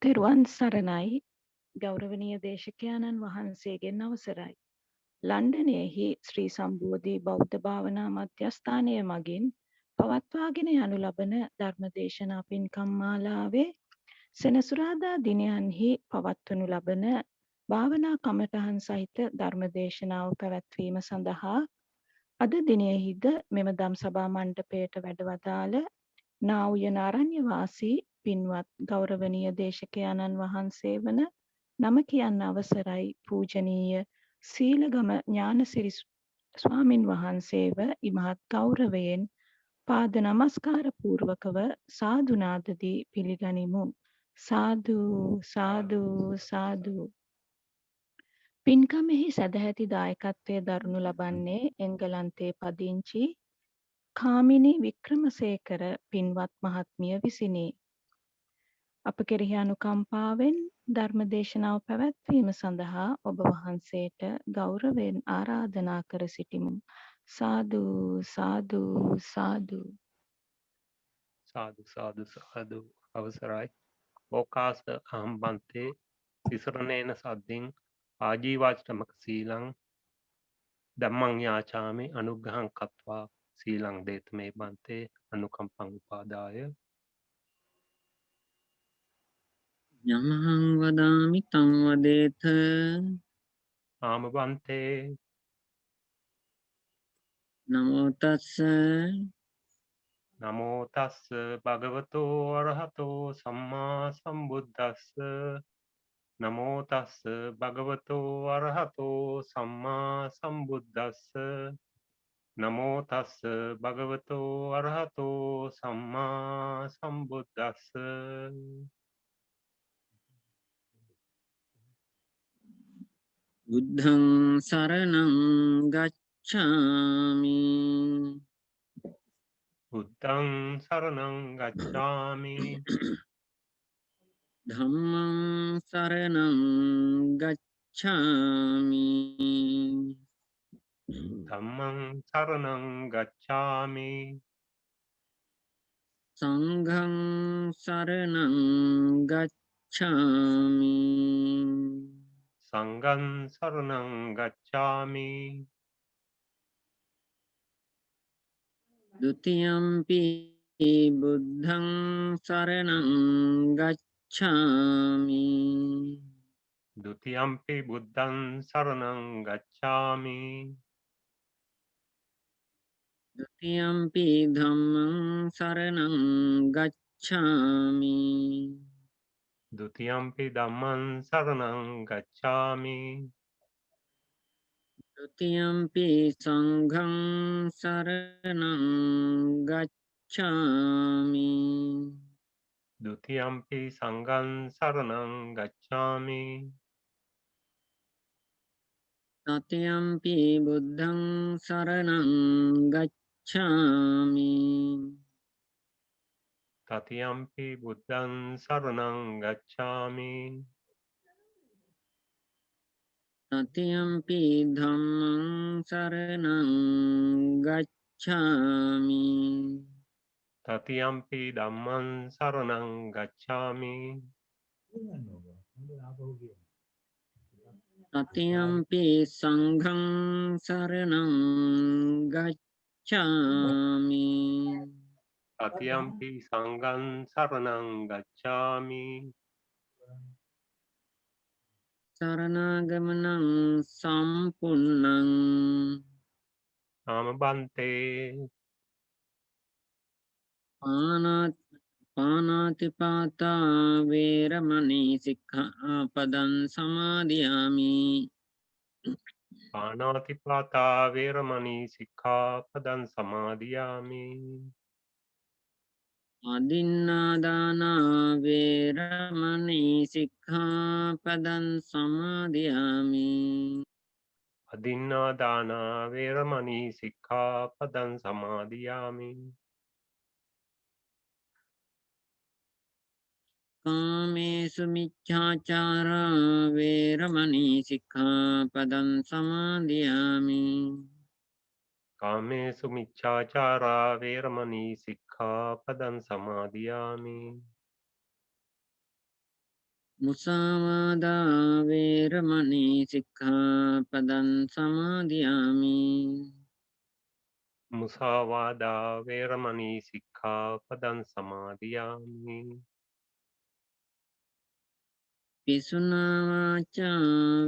තෙරුවන් සරණයි ගෞරවනීය දේශකයාණන් වහන්සේගෙන් අවසරයි. ලන්ඩනයෙහි ශ්‍රී සම්බෝධි බෞද්ධ භාවනා මධ්‍යස්ථානය මගින් පවත්වාගෙන යනු ලබන ධර්මදේශනා පින්කම් මාලාවේ සෙනසුරාදා දිනයන්හි පවත්වනු ලබන භාවනා කමඨහන් සහිත ධර්මදේශනාව පැවැත්වීම සඳහා අද දිනයෙහිද මෙම ධම්සභා මණ්ඩපයට වැඩවදාළ නා වූ ආරණ්‍ය වාසී පින්වත් ගෞරවනීය දේශකයාණන් වහන්සේ වන නම කියන්න අවසරයි පූජනීය සීලගම ඥානසිරි ස්වාමින් වහන්සේව ඉමහත් ගෞරවයෙන් පාද නමස්කාර පූර්වකව සාදු නාදදී පිළිගනිමු. සාදු සාදු සාදු. පින්කමෙහි සදැහැති දායකත්වය දරනු ලබන්නේ එංගලන්තයේ පදිංචි කාමිනී වික්‍රමසේකර පින්වත් මහත්මිය විසිනි. අප කෙරෙහි අනුකම්පාවෙන් ධර්මදේශනාව පැවැත්වීම සඳහා ඔබ වහන්සේට ගෞරවයෙන් ආරාධනා කර සිටිමු. සාදු සාදු සාදු. සාදු සාදු සාදු අවසරයි ඕකාස අහම්බන්තේ තිසරණේන සද්දින් ආජීවාචරමක සීලං ධම්මං යාචාමි අනුග්‍රහං කତ୍වා සීලං දේතමේ බන්තේ අනුකම්පං උපාදාය යමහං වදාමි තං වදේත ආම බන්තේ නමෝ තස්ස නමෝ තස්ස භගවතෝ අරහතෝ සම්මා සම්බුද්දස්ස නමෝ තස්ස භගවතෝ අරහතෝ සම්මා සම්බුද්දස්ස නමෝ තස්ස භගවතෝ අරහතෝ සම්මා සම්බුද්දස්ස බුද්ධං සරණං ගච්ඡාමි බුද්ධං සරණං ගච්ඡාමි ධම්මං සරණං ගච්ඡාමි ධම්මං සරණං ගච්ඡාමි සංඝං සරණං ගච්ඡාමි සංඝං සරණං ගච්ඡාමි ဒ ුතියම්පි බුද්ධං සරණං ගච්ඡාමි ဒ ුතියම්පි බුද්ධං සරණං ගච්ඡාමි ဒ ුතියම්පි ධම්මං සරණං ගච්ඡාමි ဒ ුතියම්පි ධම්මං සරණං ගච්ඡාමි ဒ ුතියම්පි සංඝං සරණං ගච්ඡාමි ဒ ුතියම්පි සංඝං සරණං ගච්ඡාමි තතියම්පි බුද්ධං සරණං ගච්ඡාමි තතියම්පි බුද්ධං සරණං ගච්ඡාමි තතියම්පි ධම්මං සරණං ගච්ඡාමි තතියම්පි ධම්මං සරණං ගච්ඡාමි තතියම්පි සංඝං සරණං ගච්ඡාමි තතියම්පි සංඝං සරණං ගච්ඡාමි සරණාගමනං සම්පුන්නං නාම බන්තේ පානාතිපාතා වේරමණී සික්ඛාපදං සමාදියාමි පාණාතිපාතා වේරමණී සික්ඛාපදං සමාදියාමි අදින්නාදාන වේරමණී සික්ඛාපදං සමාදියාමි අදින්නා දාන වේරමණී සික්ඛාපදං සමාදියාමි කාමේසු මිච්ඡාචාරා වේරමණී සික්ඛාපදං සමාදියාමි කාමේසු මිච්ඡාචාරා වේරමණී සික්ඛාපදං සමාදියාමි මුසාවාදා වේරමණී සික්ඛාපදං සමාදියාමි. මුසාවාදා වේරමණී සික්ඛාපදං සමාදියාමි. පිසුනා වාචා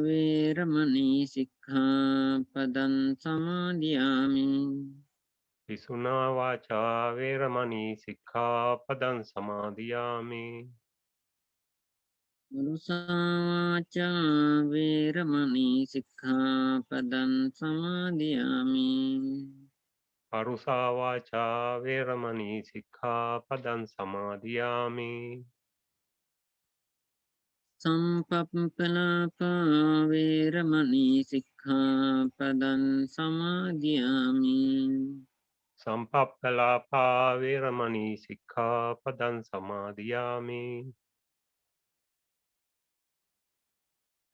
වේරමණී සික්ඛාපදං සමාදියාමි. පිසුනා වාචා වේරමණී සික්ඛාපදං සමාදියාමි. මුසා වාචා වේරමණී සික්ඛාපදං සමාදියාමි. පරුසා වාචා වේරමණී සික්ඛාපදං සමාදියාමි. සම්පප්පලාපා වේරමණී සික්ඛාපදං සමාදියාමි. සම්පප්පලාපා වේරමණී සික්ඛාපදං සමාදියාමි.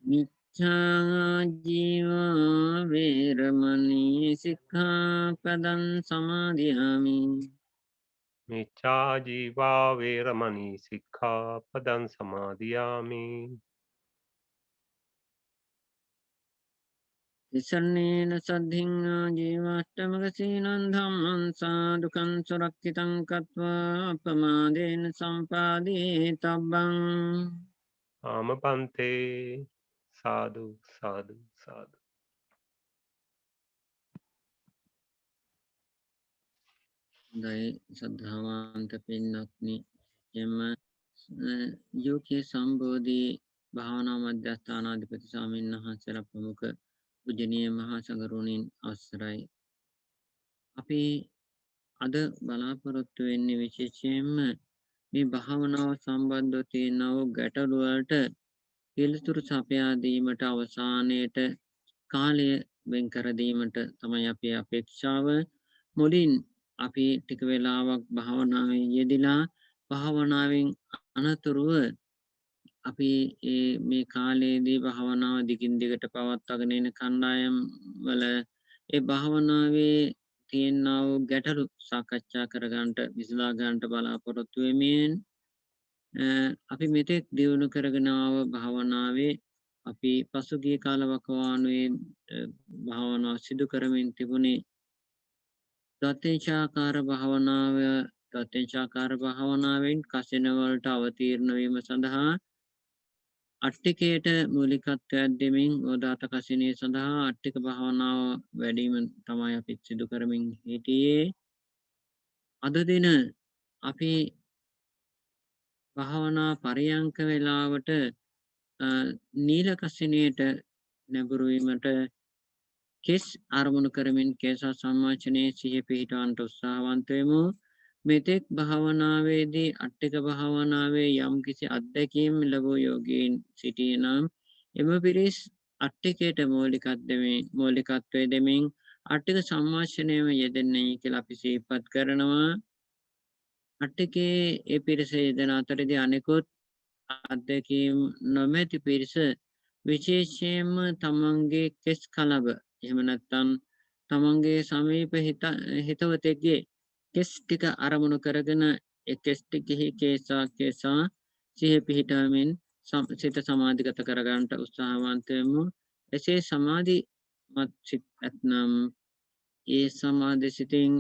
මිච්ඡා ජීවා වේරමණී සික්ඛාපදං සමාදියාමි. මිච්ඡා ජීවා වේරමණී සික්ඛාපදං සමාදියාමි. තිසරණේන සද්ධින් ජීවාෂ්ටමක සීලං ධම්මං සාදුකං සුරක්ෂිතං කତ୍වා අපමාදේන සම්පාදී තබ්බං. ආමපන්තේ සාදු සාදු සාදු. දයි සද්ධාවන්ත පින්නක්නි එම යෝගී සම්බෝධි භාවනා මධ්‍යස්ථානාධිපති ස්වාමීන් වහන්සේලා ප්‍රමුඛ පූජනීය මහා සංඝරුවනින් අවසරයි. අපි අද බලාපොරොත්තු වෙන්නේ විශේෂයෙන්ම මේ භාවනාව සම්බන්ධව තියෙන ගැටලු වලට පිළිතුරු සපයා දීමට අවසානයේට කාලය වෙන් කර දීමට තමයි අපේ අපේක්ෂාව. මුලින් අපි ටික වෙලාවක් භාවනාවේ යෙදিলা භාවනාවෙන් අනතුරුව අපි මේ කාලයේදී භාවනාව දිගින් දිගට පවත්වාගෙන යන කණ්ඩායම් වල ඒ භාවනාවේ තියෙනා වූ ගැටලු සාකච්ඡා කරගන්නට විසඳා ගන්නට බලාපොරොත්තු වෙමින් අපි මෙතෙක් දියුණු කරගෙන ආව භාවනාවේ අපි පසුගිය කාලවකවානුවේ භාවනාව සිදු කරමින් තිබුණේ ප්‍රත්‍යක්ෂාකාර භාවනාවෙන් කසින වලට අවතීර්ණ වීම සඳහා අට්ටිකයට මූලිකත්වයක් දෙමින් ඕදාත කසිනේ සඳහා අට්ටික භාවනාව වැඩීම තමයි අපි සිදු කරමින් හිටියේ. අද දින අපි භාවනා පරියංක වෙලාවට නීල කසිනයට නැඹුරුවීමට කෙස් අරමුණු කරමින් කේසා සම්මාචනයේ සිහිය පිහිටවන්නට උත්සාහවන්ත වෙමු. මෙතෙක් භාවනාවේදී අට්ටික භාවනාවේ යම් කිසි අත්දැකීම් ලැබූ යෝගීන් සිටිනම් එම පිරිස් අට්ටිකයට මූලිකත්වය දෙමින් අට්ටික සම්මාචනයම යෙදෙන්නේ කියලා අපි සිහිපත් කරනවා. අට්ටිකේ ඒ පිරිස යෙදෙන අතරදී අනෙකුත් අත්දැකීම් නොමැති පිරිස විශේෂයෙන්ම තමන්ගේ කෙස් කලබ එහෙම නැත්නම් තමන්ගේ සමීප හිතවතෙක්ගේ කෙස් ටික අරමුණු කරගෙන ඒ කෙස් ටිකෙහි කේසා සිහිය පිහිටවමින් සිත සමාධිගත කරගන්නට උත්සාහවන්ත වෙමු. එසේ සමාධිමත් සිත් ඇතනම් ඒ සමාධි සිතින්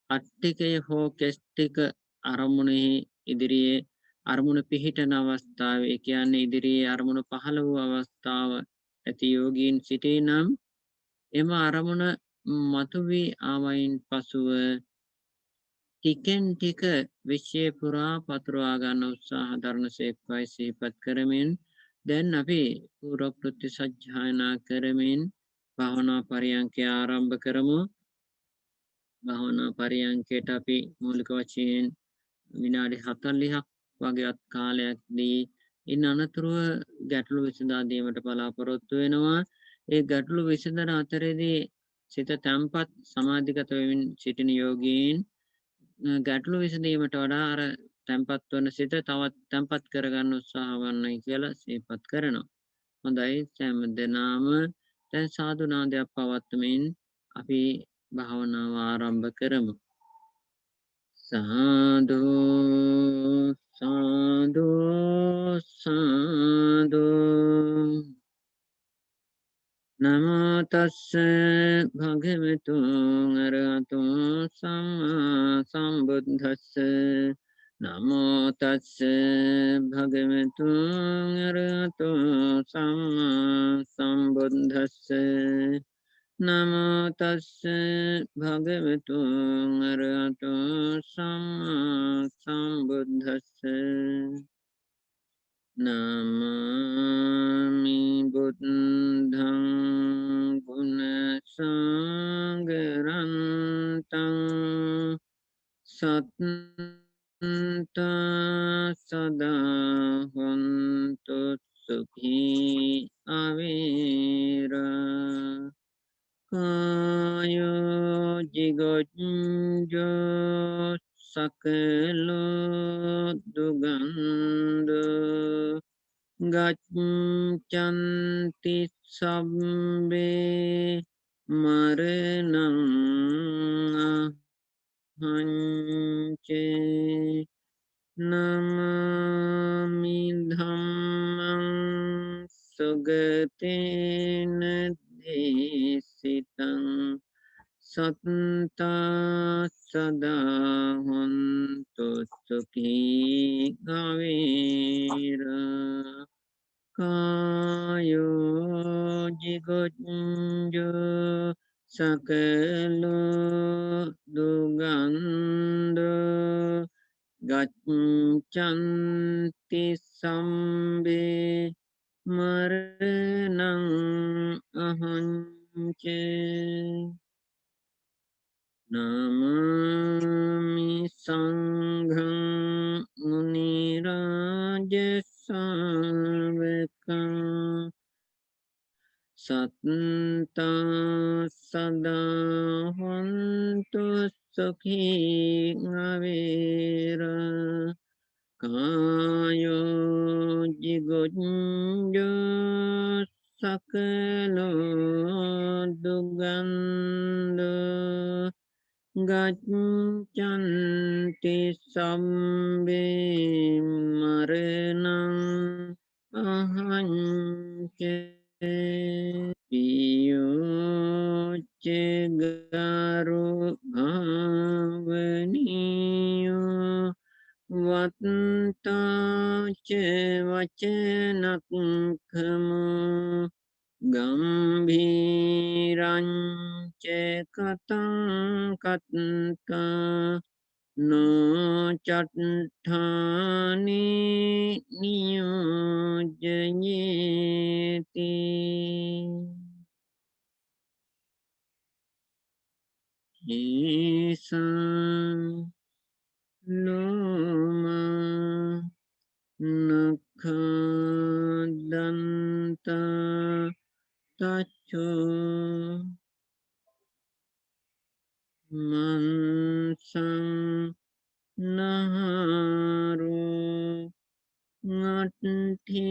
අට්ටිකය හෝ කෙස් ටික අරමුණෙහි ඉදිරියේ අරමුණ පිහිටන අවස්ථාව කියන්නේ ඉදිරියේ අරමුණ පහළ වූ අවස්ථාව ඇති යෝගීන් සිටී නම් එම අරමුණ මතුවී ආවයින් පසුව ටිකෙන් ටික විශ්වය පුරා පතුරවා ගන්න උත්සාහ දරන සේක්වයි සිහිපත් කරමින් දැන් අපි පූර්වකෘත්‍ය සජ්ජායනා කරමින් භාවනා පරියන්කය ආරම්භ කරමු. භාවනා පරියන්කයට අපි මූලික වශයෙන් විනාඩි 40ක් වගේත් කාලයක් දී ඉන් අනතුරුව ගැටලු විසඳා දීමට බලාපොරොත්තු වෙනවා. ඒ ගැටලු විසඳන අතරේදී සිත තැම්පත් සමාධිගත වෙමින් සිටින යෝගීන් ගැටලු විසඳීමට වඩා අර තැම්පත් වන සිත තවත් තැම්පත් කරගන්න උත්සාහ වන්නයි කියලා සිහිපත් කරනවා. හොඳයි, සෑම දෙනාම දැන් සාදු නාදයක් පවත්වමින් අපි භාවනාව ආරම්භ කරමු. සාදු සාදු සාදු නමෝ තස්ස භගවතු අරහතෝ සම්මා සම්බුද්දස්ස නමෝ තස්ස භගවතු අරහතෝ සම්මා සම්බුද්දස්ස නමෝ තස්ස භගවතු අරහතෝ සම්මා සම්බුද්දස්ස නමාමි බුද්ධං ගුණ සංගරන්තං සත්ත සදා හොන්තු සුඛී අවේරා කායෝ ජිගොජ්ජෝ සකලෝ දුගන්ධ ගච්ඡanti සම්බේ මරණං අහංචේ නමාමි ධම්මං සුගතේන දේශිතං සත්තා සදා හොන්තු සුඛී ගවේරා කායෝ ජිගොජ්ජෝ සකලෝ දුගන්ධෝ ගච්ඡanti සම්බේ මරණං අහංචේ නමාමි සංඝං මුනි රාජසාවකං සත්තා සදා හොන්තු සුඛී අවේරා කායෝ ජිගොජ්ජෝ සකලෝ දුගන්ධෝ ගච්ඡanti සම්බේ මරණං අහංචේ පියෝච්ච ගරු භාවනියෝ වත්තාච වචනක්ඛමෝ ගම්භීරංච කතං කත්තා නොචට්ඨානි නියෝජයේති ඒසං ලෝමා නඛදන්තා තච්චෝ මන්සං නහරෝ නට්ඨි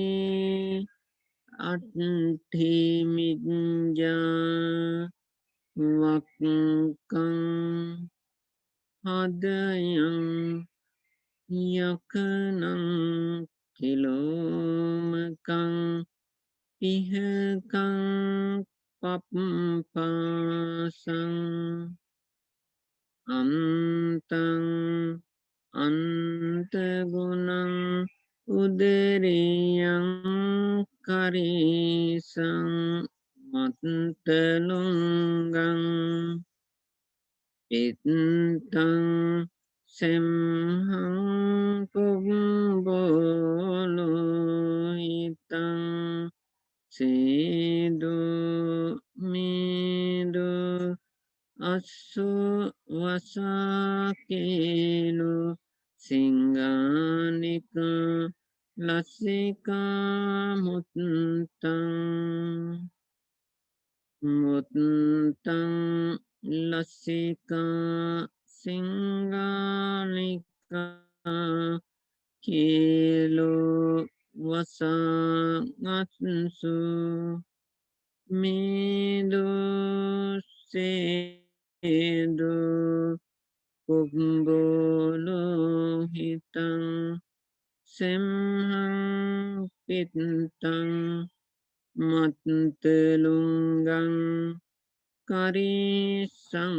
අට්ඨි මිඤ්ඤා වක්කං හදයං යකනං කිලෝමකං පිහකං පප්පාසං අන්තං අන්තගුණං උදරියං කරීසං මත්තලුංගං ඉත්තං සෙම්හං පුම්බෝලෝහිතං සේදු මේදු අස්සු වසාකේලු සිංගානික ලස්සිකා මුත්තං ලස්සිකා සිංගානිකා කේලෝ වසාගත්සු මේදොස්සේදු පුම්බෝලෝහිතං සෙම්හං පිත්තං මත්තලුංගං කරිසං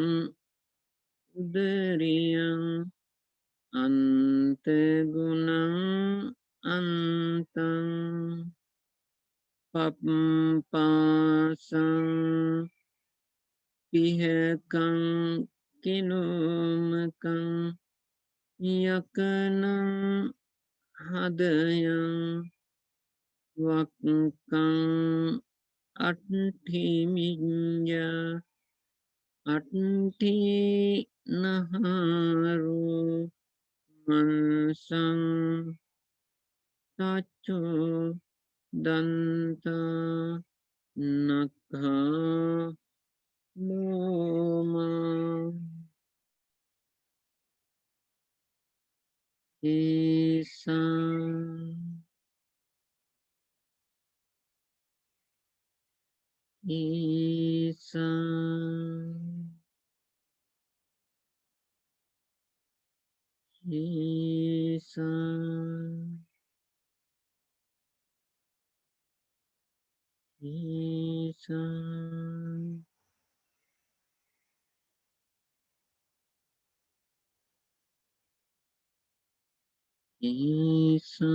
උදරියං අන්තගුණං අන්තං පප්පාසං පිහකං කිනුමකං යකනං හදයං වක්කං අට්ඨිමිඤ්ඤ අට්ඨි නහාරු මන්සං තච්චෝ දන්තා නක්ඛා ලෝමා ඒසං ඒසං ඒසං ඒසං ඒසං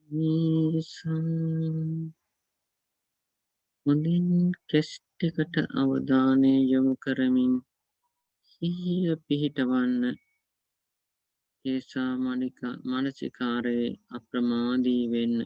ඒසං හොඳින් කෙස් ටිකට අවධානය යොමු කරමින් සිහිය පිහිටවන්න. ඒසා මනසිකාරයේ අප්‍රමාදී වෙන්න.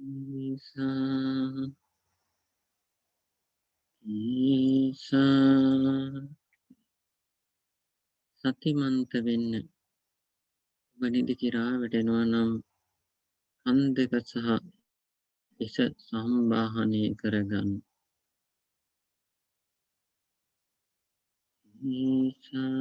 Isa Isa සතිමන්ත වෙන්න වනිදි කිරා වැටෙනවා නම් කන් දෙක සහ හිස සම්බාහනය කරගන්න. ඊසා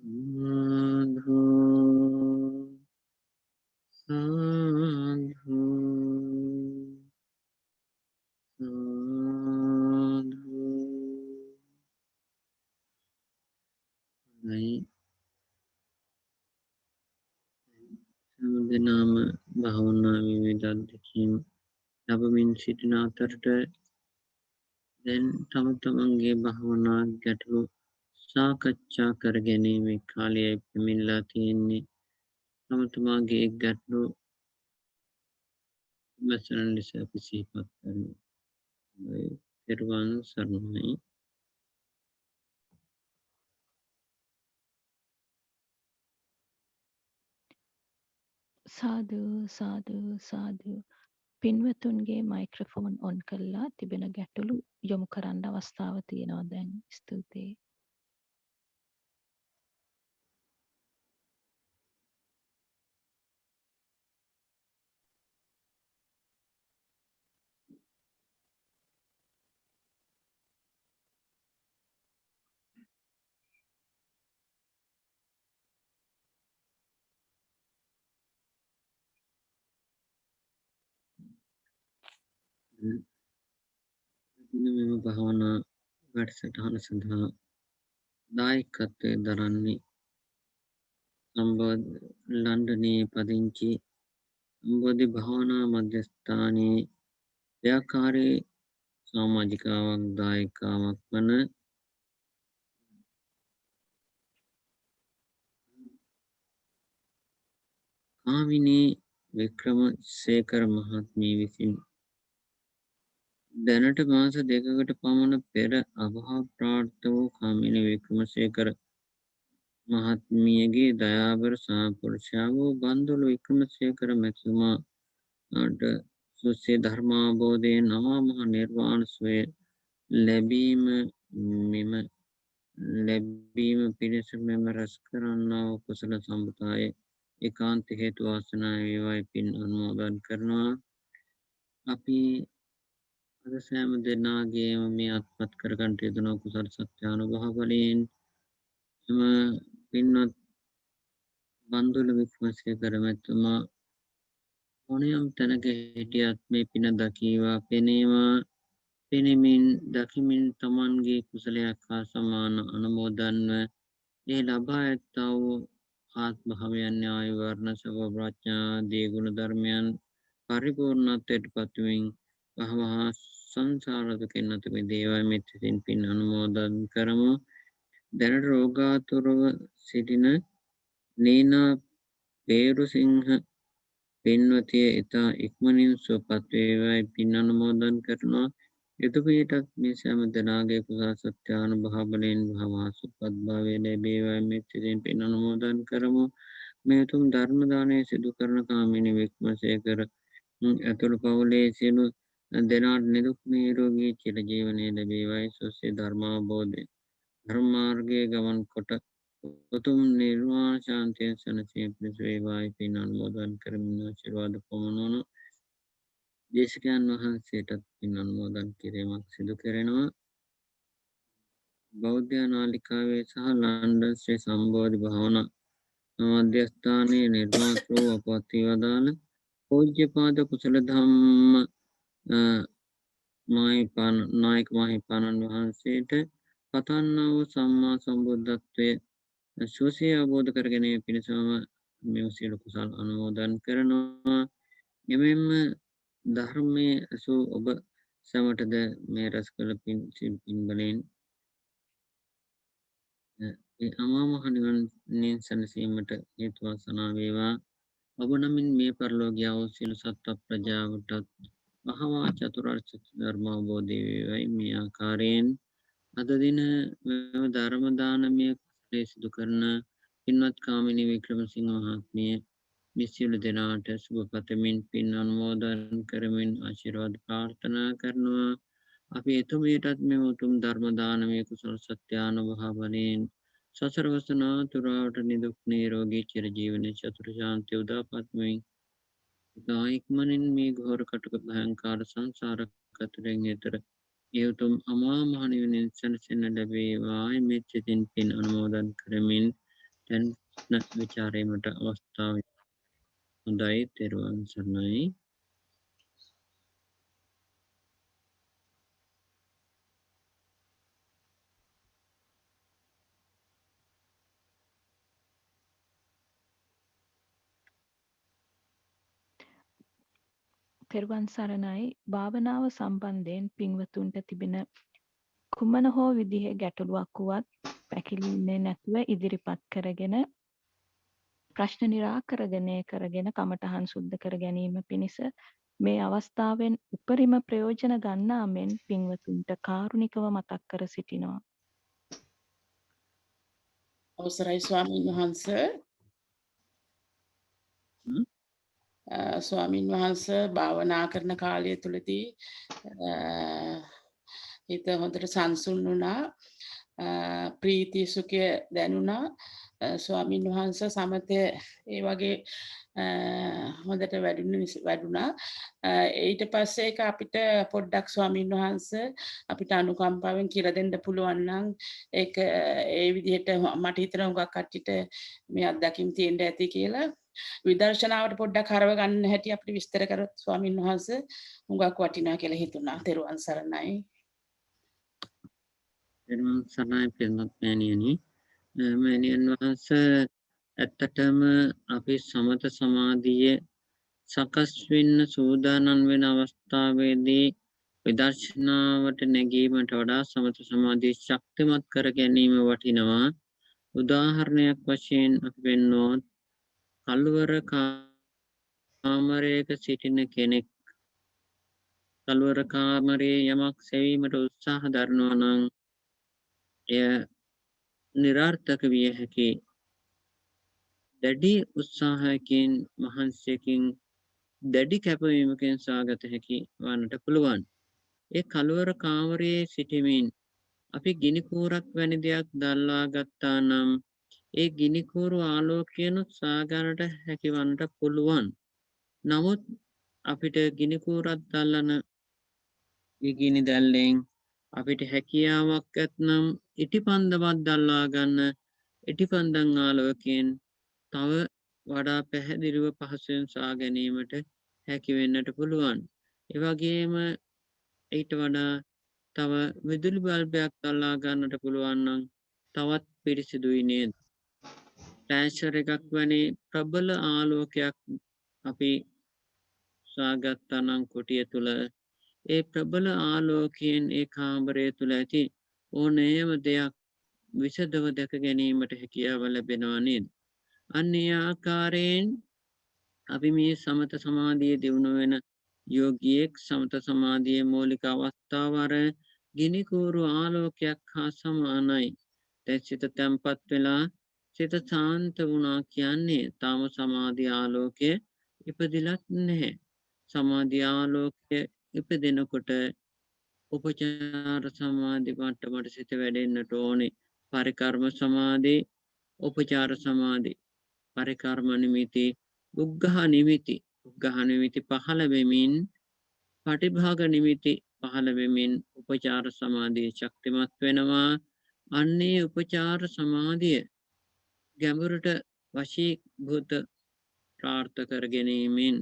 Sadhu, sadhu, sadhu. Baik, හැමදෙනාම භාවනා විවිධ අත්දැකීම් ලබමින් සිටින අතරට දැන් තම තමන්ගේ භාවනා ගැටලු සාකච්ඡා කර ගැනීමේ කාලයයි පැමිණලා තියෙන්නේ. තම තමාගේ ගැටලු විමසන ලෙස අපි සිහිපත් කරනවා. තෙරුවන් සරණයි. සාදු සාදු සාදු. පින්වතුන්ගේ මයික්‍රොෆෝන් ඔන් කරලා තිබෙන ගැටලු යොමු කරන්න අවස්ථාව තියෙනවා දැන්. ස්තුතියි. මෙම භාවනා වැඩසටහන සඳහා දායකත්වය දරන්නේ සම්බෝධ ලන්ඩනයේ පදිංචි සම්බෝධි භාවනා මධ්‍යස්ථානයේ ව්‍යාකාරී සාමාජිකාවක් දායකාවක් වන කාමිනී වික්‍රමසේකර මහත්මිය විසින් දැනට මාස දෙකකට පමණ පෙර අභාවප්‍රාප්ත වූ කාමිනී වික්‍රමසේකර මහත්මියගේ දයාබර සහපුරුෂයා වූ බන්දුලු වික්‍රමසේකර මැතිතුමාට සුසේ ධර්මාබෝධයෙන් අමා මහ නිර්වාණ සුවය ලැබීම පිණිස මෙම රැස් කරන්නා වූ කුසල සම්පතය ඒකාන්ත හේතු වාසනා වේවායි පින් අනුමෝදන් කරනවා. අපි අද සෑම දෙනාගේම මේ අත්පත් කරගන්ට යෙදෙන කුසල සත්‍යානුභව බලයෙන් එම පින්වත් බන්දුල වික්‍රමසේකර මැතිතුමා මොනියම් තැනක හිටියත් මේ පින දකීවා පෙනේවා. පෙනෙමින් දකිමින් තමන්ගේ කුසලයක් හා සමාන අනුමෝදන්ව ඒ ලබා ඇත්තා වූ ආත්මභාවයන් ආයු වර්ණ සුව ප්‍රඥා ආදී ගුණ ධර්මයන් පරිපූර්ණත්වයට පත්වමින් වහවහා සංසාර දුකෙන් අත මිදේවායි මෙත්සිතින් පින් අනුමෝදන් කරමු. දැනට රෝගාතුරව සිටින නීනා පේරුසිංහ පින්වතිය ඉතා ඉක්මනින් සුවපත් වේවායි පින් අනුමෝදන් කරනවා. එතුමියටත් මේ සෑම දෙනාගේ කුසල සත්‍යානුභව බලයෙන් වහවහා සුවපත් භාවය ලැබේවායි මෙත්සිතින් පින් අනුමෝදන් කරමු. මේ උතුම් ධර්ම දානය සිදු කරන කාමිනී වික්‍රමසේකර ඇතුළු පවුලේ සියලු දෙනාට නිදුක් නිරෝගී චිරජීවනය ලැබේවායි සුවසේ ධර්මාවබෝධය ධර්ම මාර්ගයේ ගමන් කොට උතුම් නිර්වාණ ශාන්තියෙන් සැනසීම පිණිස වේවායි පින් අනුමෝදන් කරමින් ආශිර්වාද පමුණුවන දේශකයන් වහන්සේටත් පින් අනුමෝදන් කිරීමක් සිදු කරනවා. බෞද්ධ නාලිකාවේ සහ ලන්ඩන් ශ්‍රී සම්බෝධි භාවනා මධ්‍යස්ථානයේ නිර්මාතෘ අපවත් වී වදාළ පූජ්‍යපාද කුසල ධම්ම නායක මාහිමිපාණන් වහන්සේට පතන්නා වූ සම්මා සම්බුද්ධත්වය සුවසේ අවබෝධ කර ගැනීම පිණිසම මෙම සියලු කුසල් අනුමෝදන් කරනවා. එමෙන්ම ධර්මයේ ඇසූ ඔබ සැමටද මේ රැස් කළ පින් බලයෙන් අමා මහ නිවනින් සැනසීමට හේතු වාසනා වේවා. ඔබ නමින් මේ පරලෝකීය වූ සියලු සත්ත්ව ප්‍රජාවටත් මහා චතුරාර්ය සත්‍ය ධර්ම අවබෝධය වේවායි. මේ ආකාරයෙන් අද දින මෙම ධර්ම දානමය කුසලයේ සිදු කරන පින්වත් කාමිනී වික්‍රමසිංහ මහත්මිය මේ සියලු දෙනාට සුබ පතමින් පින් අනුමෝදන් කරමින් ආශිර්වාද ප්‍රාර්ථනා කරනවා. අපි එතුමියටත් මෙම උතුම් ධර්ම දානමය කුසල සත්‍යානුභාවයෙන් සසර වසනා තුරාවට නිදුක් නිරෝගී චිරජීවනයේ චතුරාර්ය සත්‍ය උදාපත්මෙන් ඉක්මනින් මේ ඝෝර කටක භයංකාර සංසාර කතරෙන් එතර ඒ උතුම් අමා මහ නිවනින් සැනසෙන්න ලැබේවායි මෙත් සිතින් පින් අනුමෝදන් කරමින් දැන් විචාරයමට අවස්ථාව හොඳයි. තෙරුවන් සරණයි. තෙරුවන් සරණයි. භාවනාව සම්බන්ධයෙන් පින්වතුන්ට තිබෙන කුමන හෝ විදිහේ ගැටලුවක් වුවත් පැකිලෙන්නේ නැතුව ඉදිරිපත් කරගෙන ප්‍රශ්න निराකරණය කරගෙන කමඨහන් සුද්ධ කර ගැනීම පිණිස මේ අවස්ථාවෙන් උපරිම ප්‍රයෝජන ගන්නා මෙන් පින්වතුන්ට කාරුණිකව මතක් කර සිටිනවා. අවසරයි ස්වාමීන් වහන්සේ. ස්වාමීන් වහන්සේ භාවනා කරන කාලය තුලදී හිත හොඳට සංසුන් වුණා. ප්‍රීති සුඛය දැනුණා. ස්වාමීන් වහන්සේ සමතය ඒ වගේ හොඳට වැඩුණා. ඊට පස්සේ ඒක අපිට පොඩ්ඩක් ස්වාමීන් වහන්සේ අපිට අනුකම්පාවෙන් කියලා දෙන්න පුළුවන් නම් ඒක ඒ විදිහට මට හිතෙන උගක් කට්ටියට මේ අත්දැකීම් තියෙන්න ඇති කියලා. විදර්ශනාවට පොඩ්ඩක් හරව ගන්න හැටි අපිට විස්තර කරොත් ස්වාමීන් වහන්සේ උගක් වටිනා කියලා හිතුණා. තෙරුවන් සරණයි. තෙරුවන් සරණයි පින්වත් මෑණියනි. මෑණියන් වහන්සේ ඇත්තටම අපි සමත සමාධිය සකස් වෙන්න සූදානම් වෙන අවස්ථාවේදී විදර්ශනාවට නැගීමට වඩා සමත සමාධිය ශක්තිමත් කර ගැනීම වටිනවා. උදාහරණයක් වශයෙන් අපි වෙන්නොත් කල්වර කාමරයක සිටින කෙනෙක් කල්වර කාමරයේ යමක් සෙවීමට උත්සාහ දරනවා නම් එය නිරාර්ථක විය හැකි. දැඩි උත්සාහයකින් මහන්සියකින් දැඩි කැපවීමකින් සාගත හැකි වන්නට පුළුවන්. ඒ කල්වර කාමරයේ සිටමින් අපි ගිනිකූරක් වැනි දෙයක් දල්වා ගත්තා නම් ඒ ගිනිකූරු ආලෝකයෙන් සාගන්නට හැකිවන්නට පුළුවන්. නමුත් අපිට ගිනිකූරක් දල්ලන ගිනි දැල්ලෙන් අපිට හැකියාවක් ඇත්නම් ඉටිපන්දමක් දල්වා ගන්න ඉටිපන්දන් ආලෝකයෙන් තව වඩා පැහැදිලිව පහසුවෙන් සා ගැනීමට හැකි වෙන්නට පුළුවන්. ඒ වගේම ඊට වඩා තව විදුලි බල්බයක් දල්වා ගන්නට පුළුවන් නම් තවත් පිරිසිදුයි නේද? ටෑෂර් එකක් වැනි ප්‍රබල ආලෝකයක් අපි සාගත්තා නම් කුටිය තුල ඒ ප්‍රබල ආලෝකයෙන් ඒ කාමරය තුල ඇති ඕනෑම දෙයක් විසදව දැක ගැනීමට හැකියාව ලැබෙනවා නේද? අන්න ඒ ආකාරයෙන් අපි මේ සමත සමාධිය දියුණු වෙන යෝගියෙක් සමත සමාධියේ මූලික අවස්ථාව අර ගිනිකූරු ආලෝකයක් හා සමානයි. දැන් සිත තැම්පත් වෙලා සිත ශාන්ත වුණා කියන්නේ තාම සමාධි ආලෝකය ඉපදිලත් නැහැ. සමාධි ආලෝකය ඉපදෙනකොට උපචාර සමාධි මට්ටමට සිත වැඩෙන්නට ඕනේ. පරිකර්ම සමාධි, උපචාර සමාධි, පරිකර්ම නිමිති, උග්ඝහ නිමිති. උග්ඝහ නිමිති පහළ වෙමින් පටිභාග නිමිති පහළ වෙමින් උපචාර සමාධිය ශක්තිමත් වෙනවා. අන්නේ උපචාර සමාධිය ගැඹුරට වශීභූත ප්‍රාර්ථ කර ගැනීමෙන්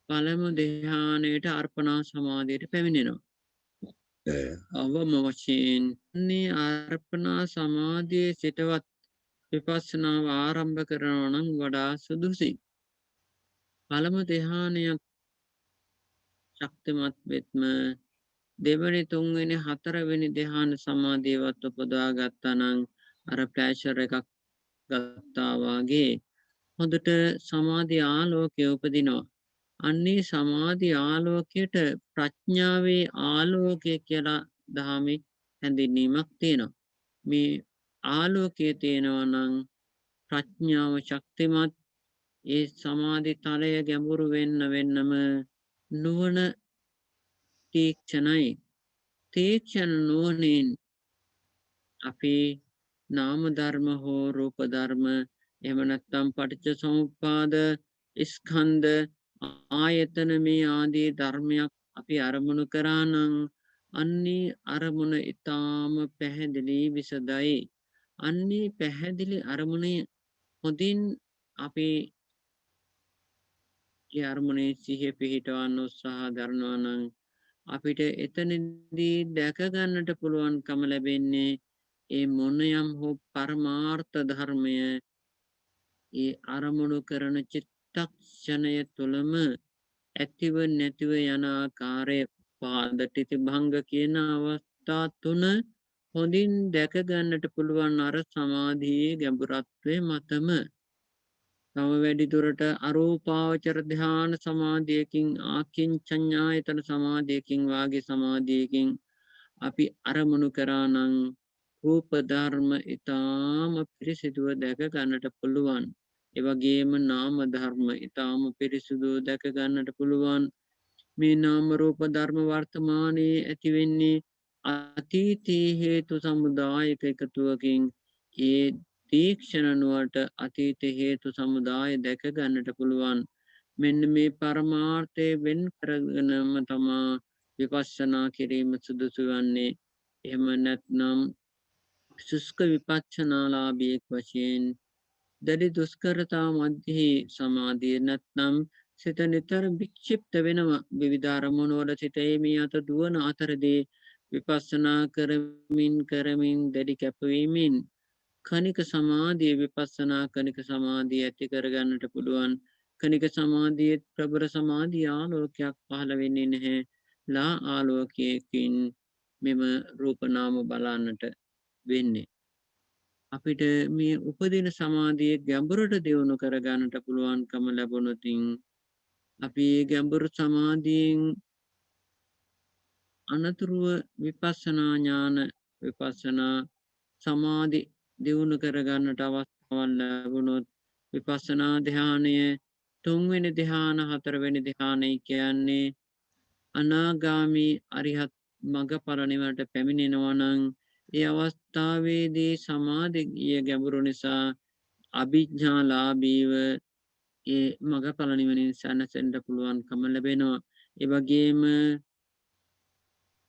පළමු ධ්‍යානයට අර්පණා සමාධියට පැමිණෙනවා. අවම වශයෙන් මේ අර්පණා සමාධියේ සිටවත් විපස්සනාව ආරම්භ කරනවා නම් වඩා සුදුසුයි. පළමු ධ්‍යානය ශක්තිමත් වෙත්ම දෙවනි තුන්වෙනි හතරවෙනි ධ්‍යාන සමාධියවත් උපදවා ගත්තා නම් අර ෆ්ලෑෂර් එකක් ගත්තා වගේ හොඳට සමාධි ආලෝකය උපදිනවා. අන්නේ සමාධි ආලෝකයට ප්‍රඥාවේ ආලෝකය කියලා දහමේ හැඳින්වීමක් තියෙනවා. මේ ආලෝකය තියෙනවා නම් ප්‍රඥාව ශක්තිමත්. ඒ සමාධි තලය ගැඹුරු වෙන්නම නුවණ තීක්ෂණයි. තීක්ෂණ නුවණින් අපි නාම ධර්ම හෝ රූප ධර්ම එහෙම නැත්නම් පටිච්ච සමුප්පාද ස්කන්ධ ආයතන මේ ආදී ධර්මයක් අපි අරමුණු කරා නම් අන්නේ අරමුණ ඊටාම පැහැදිලි විසදයි. අන්නේ පැහැදිලි අරමුණේ හොඳින් අපි ඒ අරමුණේ සිහිය පිහිටවන්න උත්සාහ දරනවා නම් අපිට එතනදී දැක ගන්නට පුළුවන්කම ලැබෙන්නේ ඒ මොනයම් හෝ පරමාර්ථ ධර්මය ඒ අරමුණු කරන චිත්තක්ෂණය තුළම ඇතිව නැතිව යන ආකාරය පාදටිති භංග කියන අවස්ථා තුන හොඳින් දැක ගන්නට පුළුවන් අර සමාධියේ ගැඹුරත්වය මතම. තම වැඩි දුරට අරූපාවචර ධ්‍යාන සමාධියකින් ආකින්චඤ්ඤායතන සමාධියකින් වාගේ සමාධියකින් අපි අරමුණු කරා නම් රූප ධර්ම ඊටාම පිරිසිදුව දැක ගන්නට පුළුවන්. ඒ වගේම නාම ධර්ම ඊටාම පිරිසිදුව දැක ගන්නට පුළුවන්. මේ නාම රූප ධර්ම වර්තමානයේ ඇති වෙන්නේ අතීතයේ හේතු සමුදායක එකතුවකින් ඒ තීක්ෂණ නුවරට අතීත හේතු සමුදාය දැක ගන්නට පුළුවන්. මෙන්න මේ පරමාර්ථය වෙන් කරගෙනම තමා විපස්සනා කිරීම සුදුසු වන්නේ. එහෙම නැත්නම් සුස්ක විපස්සනාලාභියෙක් වශයෙන් දැඩි දුෂ්කරතා මැද්දෙහි සමාධිය නැත්නම් සිත නිතර වික්ෂිප්ත වෙනවා. විවිධ අරමුණු වල සිත මේ අත දුවන අතරදී විපස්සනා කරමින් දැඩි කැපවීමෙන් කනික සමාධිය විපස්සනා කනික සමාධිය ඇති කරගන්නට පුළුවන්. කනික සමාධියේ ප්‍රබල සමාධිය ආලෝකයක් පහළ වෙන්නේ නැහැ. ලා ආලෝකයකින් මෙම රූප නාම බලන්නට වෙන්නේ. අපිට මේ උපදින සමාධිය ගැඹුරට දියුණු කරගන්නට පුළුවන්කම ලැබුණොතින් අපි ගැඹුරු සමාධියෙන් අනතුරුව විපස්සනා ඥාන විපස්සනා සමාධි දියුණු කරගන්නට අවස්ථාවක් ලැබුණොත් විපස්සනා ධ්‍යානය තුන්වෙනි ධ්‍යාන හතරවෙනි ධ්‍යානයි කියන්නේ අනාගාමී අරිහත් මඟඵල නිවනට පැමිණෙනවා නම් ඒ අවස්ථාවේදී සමාධිය ගැඹුරු නිසා අභිඥාලාභීව ඒ මඟඵල නිවනින් සැනසෙන්න පුළුවන්කම ලැබෙනවා. ඒ වගේම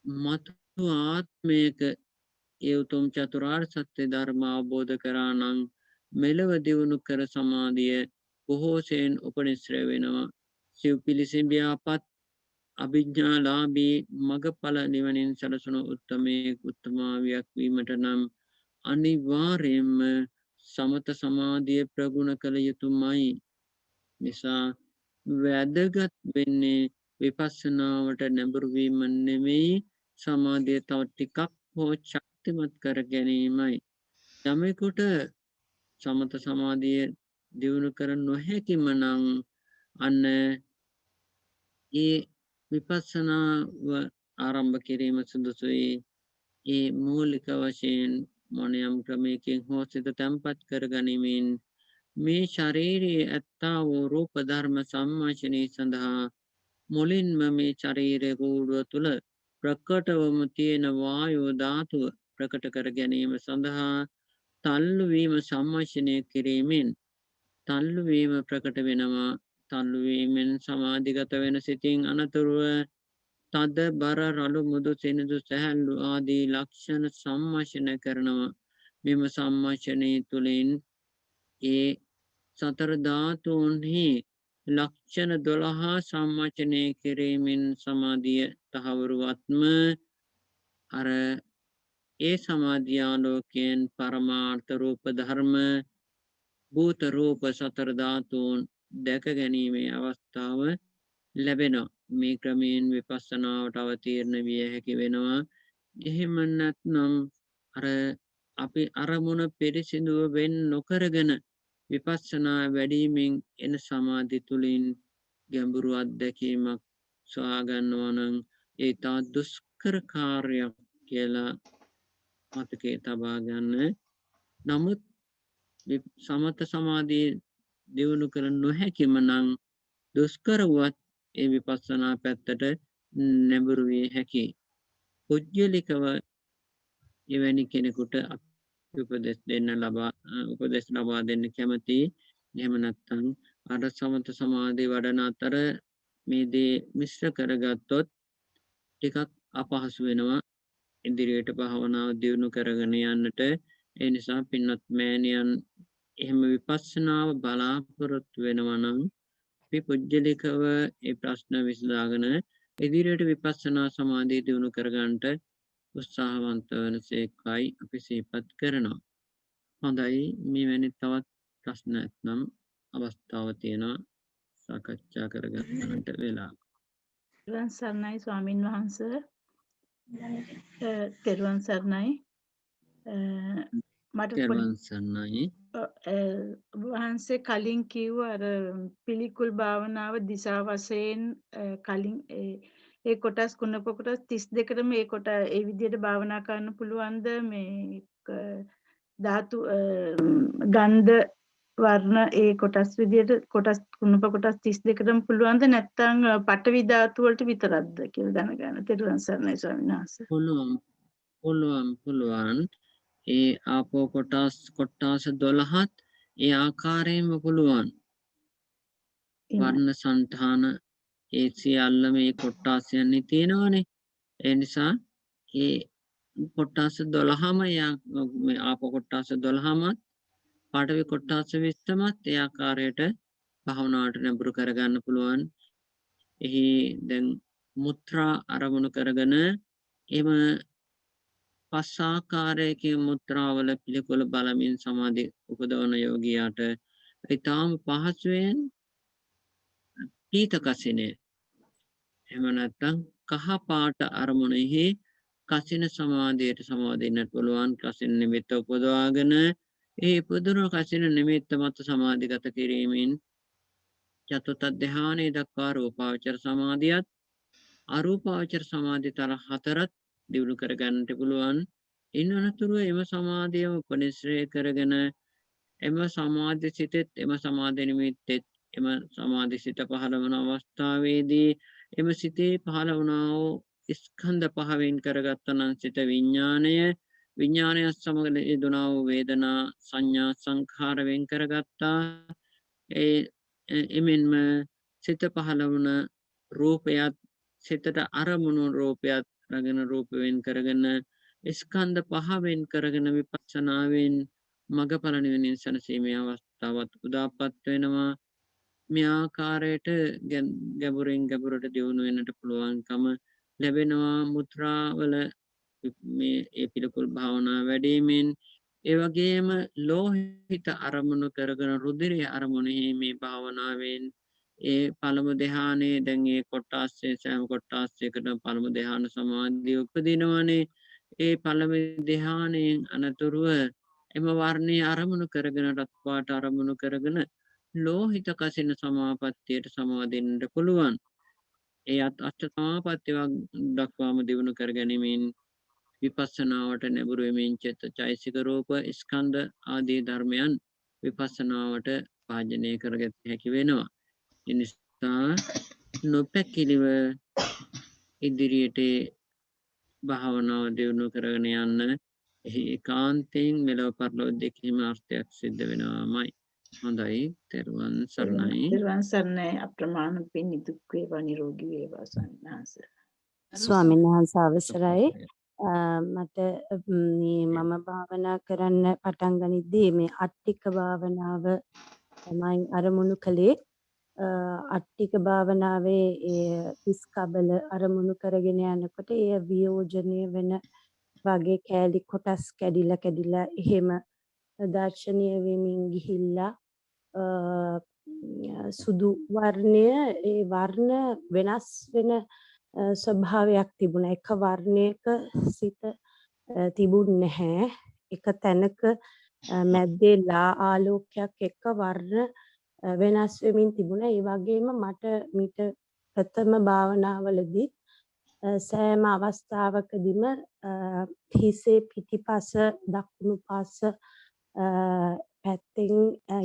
මතු ආත්මයක ඒ උතුම් චතුරාර්ය සත්‍ය ධර්ම අවබෝධ කරා නම් මෙලව දියුණු කර සමාධිය බොහෝසෙයින් උපනිශ්‍රේ වෙනවා. සිව් පිළිසිඹියාපත් අභිඥාලාභී මගඵල නිවනින් සලසුණු උත්තමයෙක් උත්තමාවියක් වීමට නම් අනිවාර්යයෙන්ම සමත සමාධිය ප්‍රගුණ කළ යුතුමයි. නිසා වැදගත් වෙන්නේ විපස්සනාවට නැඹුරු වීම නෙමෙයි, සමාධිය තව ටිකක් හෝ ශක්තිමත් කර ගැනීමයි. යමෙකුට සමත සමාධිය දියුණු කර නොහැකිම නම් අන්න ඒ විපස්සනාව ආරම්භ කිරීම සුදුසුයි. ඒ මූලික වශයෙන් මොනියම් ක්‍රමයකින් හෝ සිත තැන්පත් කර ගනිමින් මේ ශරීරයේ ඇත්තා වූ රූප ධර්ම සම්මාෂණය සඳහා මුලින්ම මේ ශරීරයේ කූඩුව තුළ ප්‍රකටවම තියෙන වායෝ ධාතුව ප්‍රකට කර ගැනීම සඳහා තල්ලුවීම සම්මාෂණය කිරීමෙන් තල්ලුවීම ප්‍රකට වෙනවා. තල්ලුවීමෙන් සමාධිගත වෙන සිතින් අනතුරුව තද බර රළු මුදු සිනිඳු සැහැල්ලු ආදී ලක්ෂණ සම්මාෂණය කරනවා. මෙම සම්මාෂණය තුළින් ඒ සතර ධාතුන්හි ලක්ෂණ 12 සම්මාෂණය කිරීමෙන් සමාධිය තහවුරුවත්ම අර ඒ සමාධිය ආලෝකයෙන් පරමාර්ථ රූප ධර්ම භූත රූප සතර ධාතුන් දැක ගැනීමේ අවස්ථාව ලැබෙනවා. මේ ක්‍රමයෙන් විපස්සනාවට අවතීර්ණ විය හැකි වෙනවා. එහෙම නැත්නම් අර අපි අරමුණ පිරිසිදුව වෙන් නොකරගෙන විපස්සනා වැඩීමෙන් එන සමාධි තුලින් ගැඹුරු අත්දැකීමක් සොයා ගන්නවා නම් ඒ තා දුෂ්කර කාර්යයක් කියලා මතකයේ තබා ගන්න. නමුත් සමත සමාධිය දියුණු කර නොහැකිම නම් දුෂ්කර වුවත් ඒ විපස්සනා පැත්තට නැඹුරු විය හැකියි. පුද්ගලිකව එවැනි කෙනෙකුට උපදෙස් ලබා දෙන්න කැමති. එහෙම නැත්නම් අර සමත සමාධි වඩන අතර මේ දේ මිශ්‍ර කරගත්තොත් ටිකක් අපහසු වෙනවා ඉදිරියට භාවනාව දියුණු කරගෙන යන්නට. ඒ නිසා පින්වත් මෑණියන් එහෙම විපස්සනාව බලාපොරොත්තු වෙනවා නම් අපි පුද්ගලිකව ඒ ප්‍රශ්න විසඳාගෙන ඉදිරියට විපස්සනා සමාධිය දියුණු කරගන්නට උත්සාහවන්ත වනසේකයි අපි සිහිපත් කරනවා. හොඳයි, මෙවැනි තවත් ප්‍රශ්න නැත්නම් අවස්ථාව තියෙනවා සාකච්ඡා කරගන්නට වෙලා. තෙරුවන් සරණයි ස්වාමින් වහන්සේ. තෙරුවන් සරණයි. මට තෙරුවන් සරණයි. වහන්සේ කලින් කිව්ව අර පිළිකුල් භාවනාව දිශා වශයෙන් කලින් ඒ කොටස් කුණප කොටස් 32ටම ඒ කොට ඒ විදිහට භාවනා කරන්න පුළුවන්ද? මේ ධාතු ගන්ධ වර්ණ ඒ කොටස් විදිහට කොටස් කුණප කොටස් 32ටම පුළුවන්ද? නැත්නම් පඨවි ධාතු වලට විතරක්ද කියලා දැනගන්න. තෙරුවන් සරණයි ස්වාමීන් වහන්සේ. පුළුවන්. ඒ ආපෝ කොටස් 12ත් ඒ ආකාරයෙන්ම පුළුවන්. වර්ණ සංඨාන ඒ සියල්ලම මේ කොටාසයන්නේ තියෙනවානේ. ඒ නිසා ඒ කොටාස 12ම ආපෝ කොටාස 12ම පාඨවි කොටාස 20මත් ඒ ආකාරයට භාවනාවට නැඹුරු කරගන්න පුළුවන්. එහි දැන් මුත්‍රා අරමුණු කරගෙන එම පස් ආකාරයකින් මුත්‍රාවල පිළිකුල බලමින් සමාධි උපදවන යෝගියාට ඊටාම පහසුවෙන් පීත කසිනේ එහෙම නැත්නම් කහ පාට අරමුණෙහි කසින සමාධියට සමාදින්නට පුළුවන්. කසින නිමිත්ත උපදවාගෙන ඒ පුදුන කසින නිමිත්ත මත සමාධිගත කිරීමෙන් චතුත් ධානයේ දක්වා රූපාවචර සමාධියත් අරූපාවචර සමාධි තල 4ත් දියුණු කර ගන්නට පුළුවන්. ඉන් අනතුරුව එම සමාධියම උපනිශ්‍රේ කරගෙන එම සමාධි සිතෙත් එම සමාධි නිමිත්තෙත් එම සමාධි සිත පහළ වන අවස්ථාවේදී එම සිතේ පහළ වුණා වූ ස්කන්ධ පහ වෙන් කරගත්තා නම් සිත විඥානය සමග යෙදුණා වූ වේදනා සංඥා සංඛාර වෙන් කරගත්තා. එමෙන්ම සිත පහළ වුණ රූපයත් සිතට අරමුණු රූපයත් රගෙන රූප වෙන් කරගෙන ස්කන්ධ පහ වෙන් කරගෙන විපස්සනාවෙන් මගඵල නිවනින් සැනසීමේ අවස්ථාවත් උදාපත් වෙනවා. මේ ආකාරයට ගැඹුරින් ගැඹුරට දියුණු වෙන්නට පුළුවන්කම ලැබෙනවා මුත්‍රාවල මේ ඒ පිළිකුල් භාවනා වැඩීමෙන්. ඒ වගේම ලෝහිත අරමුණු කරගෙන රුධිරය අරමුණෙහි මේ භාවනාවෙන් ඒ පළමු ධ්‍යානයේ දැන් ඒ කොටාස්සේ සෑම කොටාස්සයකට පළමු ධ්‍යාන සමාධිය උපදිනවනේ. ඒ පළමු ධ්‍යානයෙන් අනතුරුව එම වර්ණයේ අරමුණු කරගෙන රත් පාට අරමුණු කරගෙන ලෝහිත කසින සමාපත්තියට සමාදින්නට පුළුවන්. ඒ අෂ්ට සමාපත්තියක් දක්වාම දියුණු කර ගැනීමෙන් විපස්සනාවට නැඹුරු වෙමින් චෛතසික රූප ස්කන්ධ ආදී ධර්මයන් විපස්සනාවට භාජනය කරගත හැකි වෙනවා. ඒ නිසා නොපැකිලිව ඉදිරියට භාවනාව දියුණු කරගෙන යන්න ඒකාන්තයෙන් මෙලොව පරලොව දෙකේම අර්ථයක් සිද්ධ වෙනවාමයි. හොඳයි, තෙරුවන් සරණයි. තෙරුවන් සරණයි. අප්‍රමාණ පින් නිදුක් වේවා නිරෝගී වේවා ස්වාමීන් වහන්සේ. ස්වාමීන් වහන්සේ අවසරයි. මට මම භාවනා කරන්න පටන් ගනිද්දී මේ අට්ටික භාවනාව තමයි අරමුණු කළේ. අට්ටික භාවනාවේ ඒ පිස්කබල අරමුණු කරගෙන යනකොට ඒ වියෝජනය වෙන වගේ කෑලි කොටස් කැඩිලා එහෙම දර්ශනීය වෙමින් ගිහිල්ලා සුදු වර්ණය ඒ වර්ණ වෙනස් වෙන ස්වභාවයක් තිබුණා. එක වර්ණයක සිත තිබුණ නැහැ. එක තැනක මැද්දේ ආලෝකයක් එක වර්ණ වෙනස් වෙමින් තිබුණා. ඒ වගේම මට මිට ප්‍රථම භාවනාවලදී සෑම අවස්ථාවකදීම හිසේ පිටිපස දකුණු පස පැත්තෙන්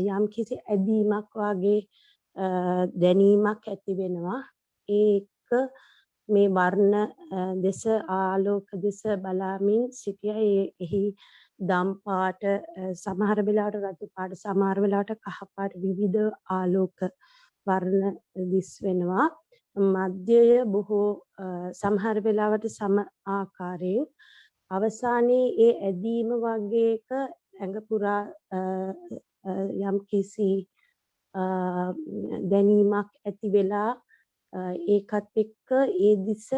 යම් කිසි ඇදීමක් වගේ දැනීමක් ඇති වෙනවා. ඒක මේ වර්ණ දෙස ආලෝක දෙස බලාමින් සිටියා. එහි දම් පාට සමහර වෙලාවට රතු පාට සමහර වෙලාවට කහ පාට විවිධ ආලෝක වර්ණ දිස් වෙනවා. මධ්‍යය බොහෝ සමහර වෙලාවට සම ආකාරයෙන් අවසානයේ ඒ ඇදීම වගේක ඇඟ පුරා යම් කිසි දැනීමක් ඇති වෙලා ඒකත් එක්ක ඒ දිස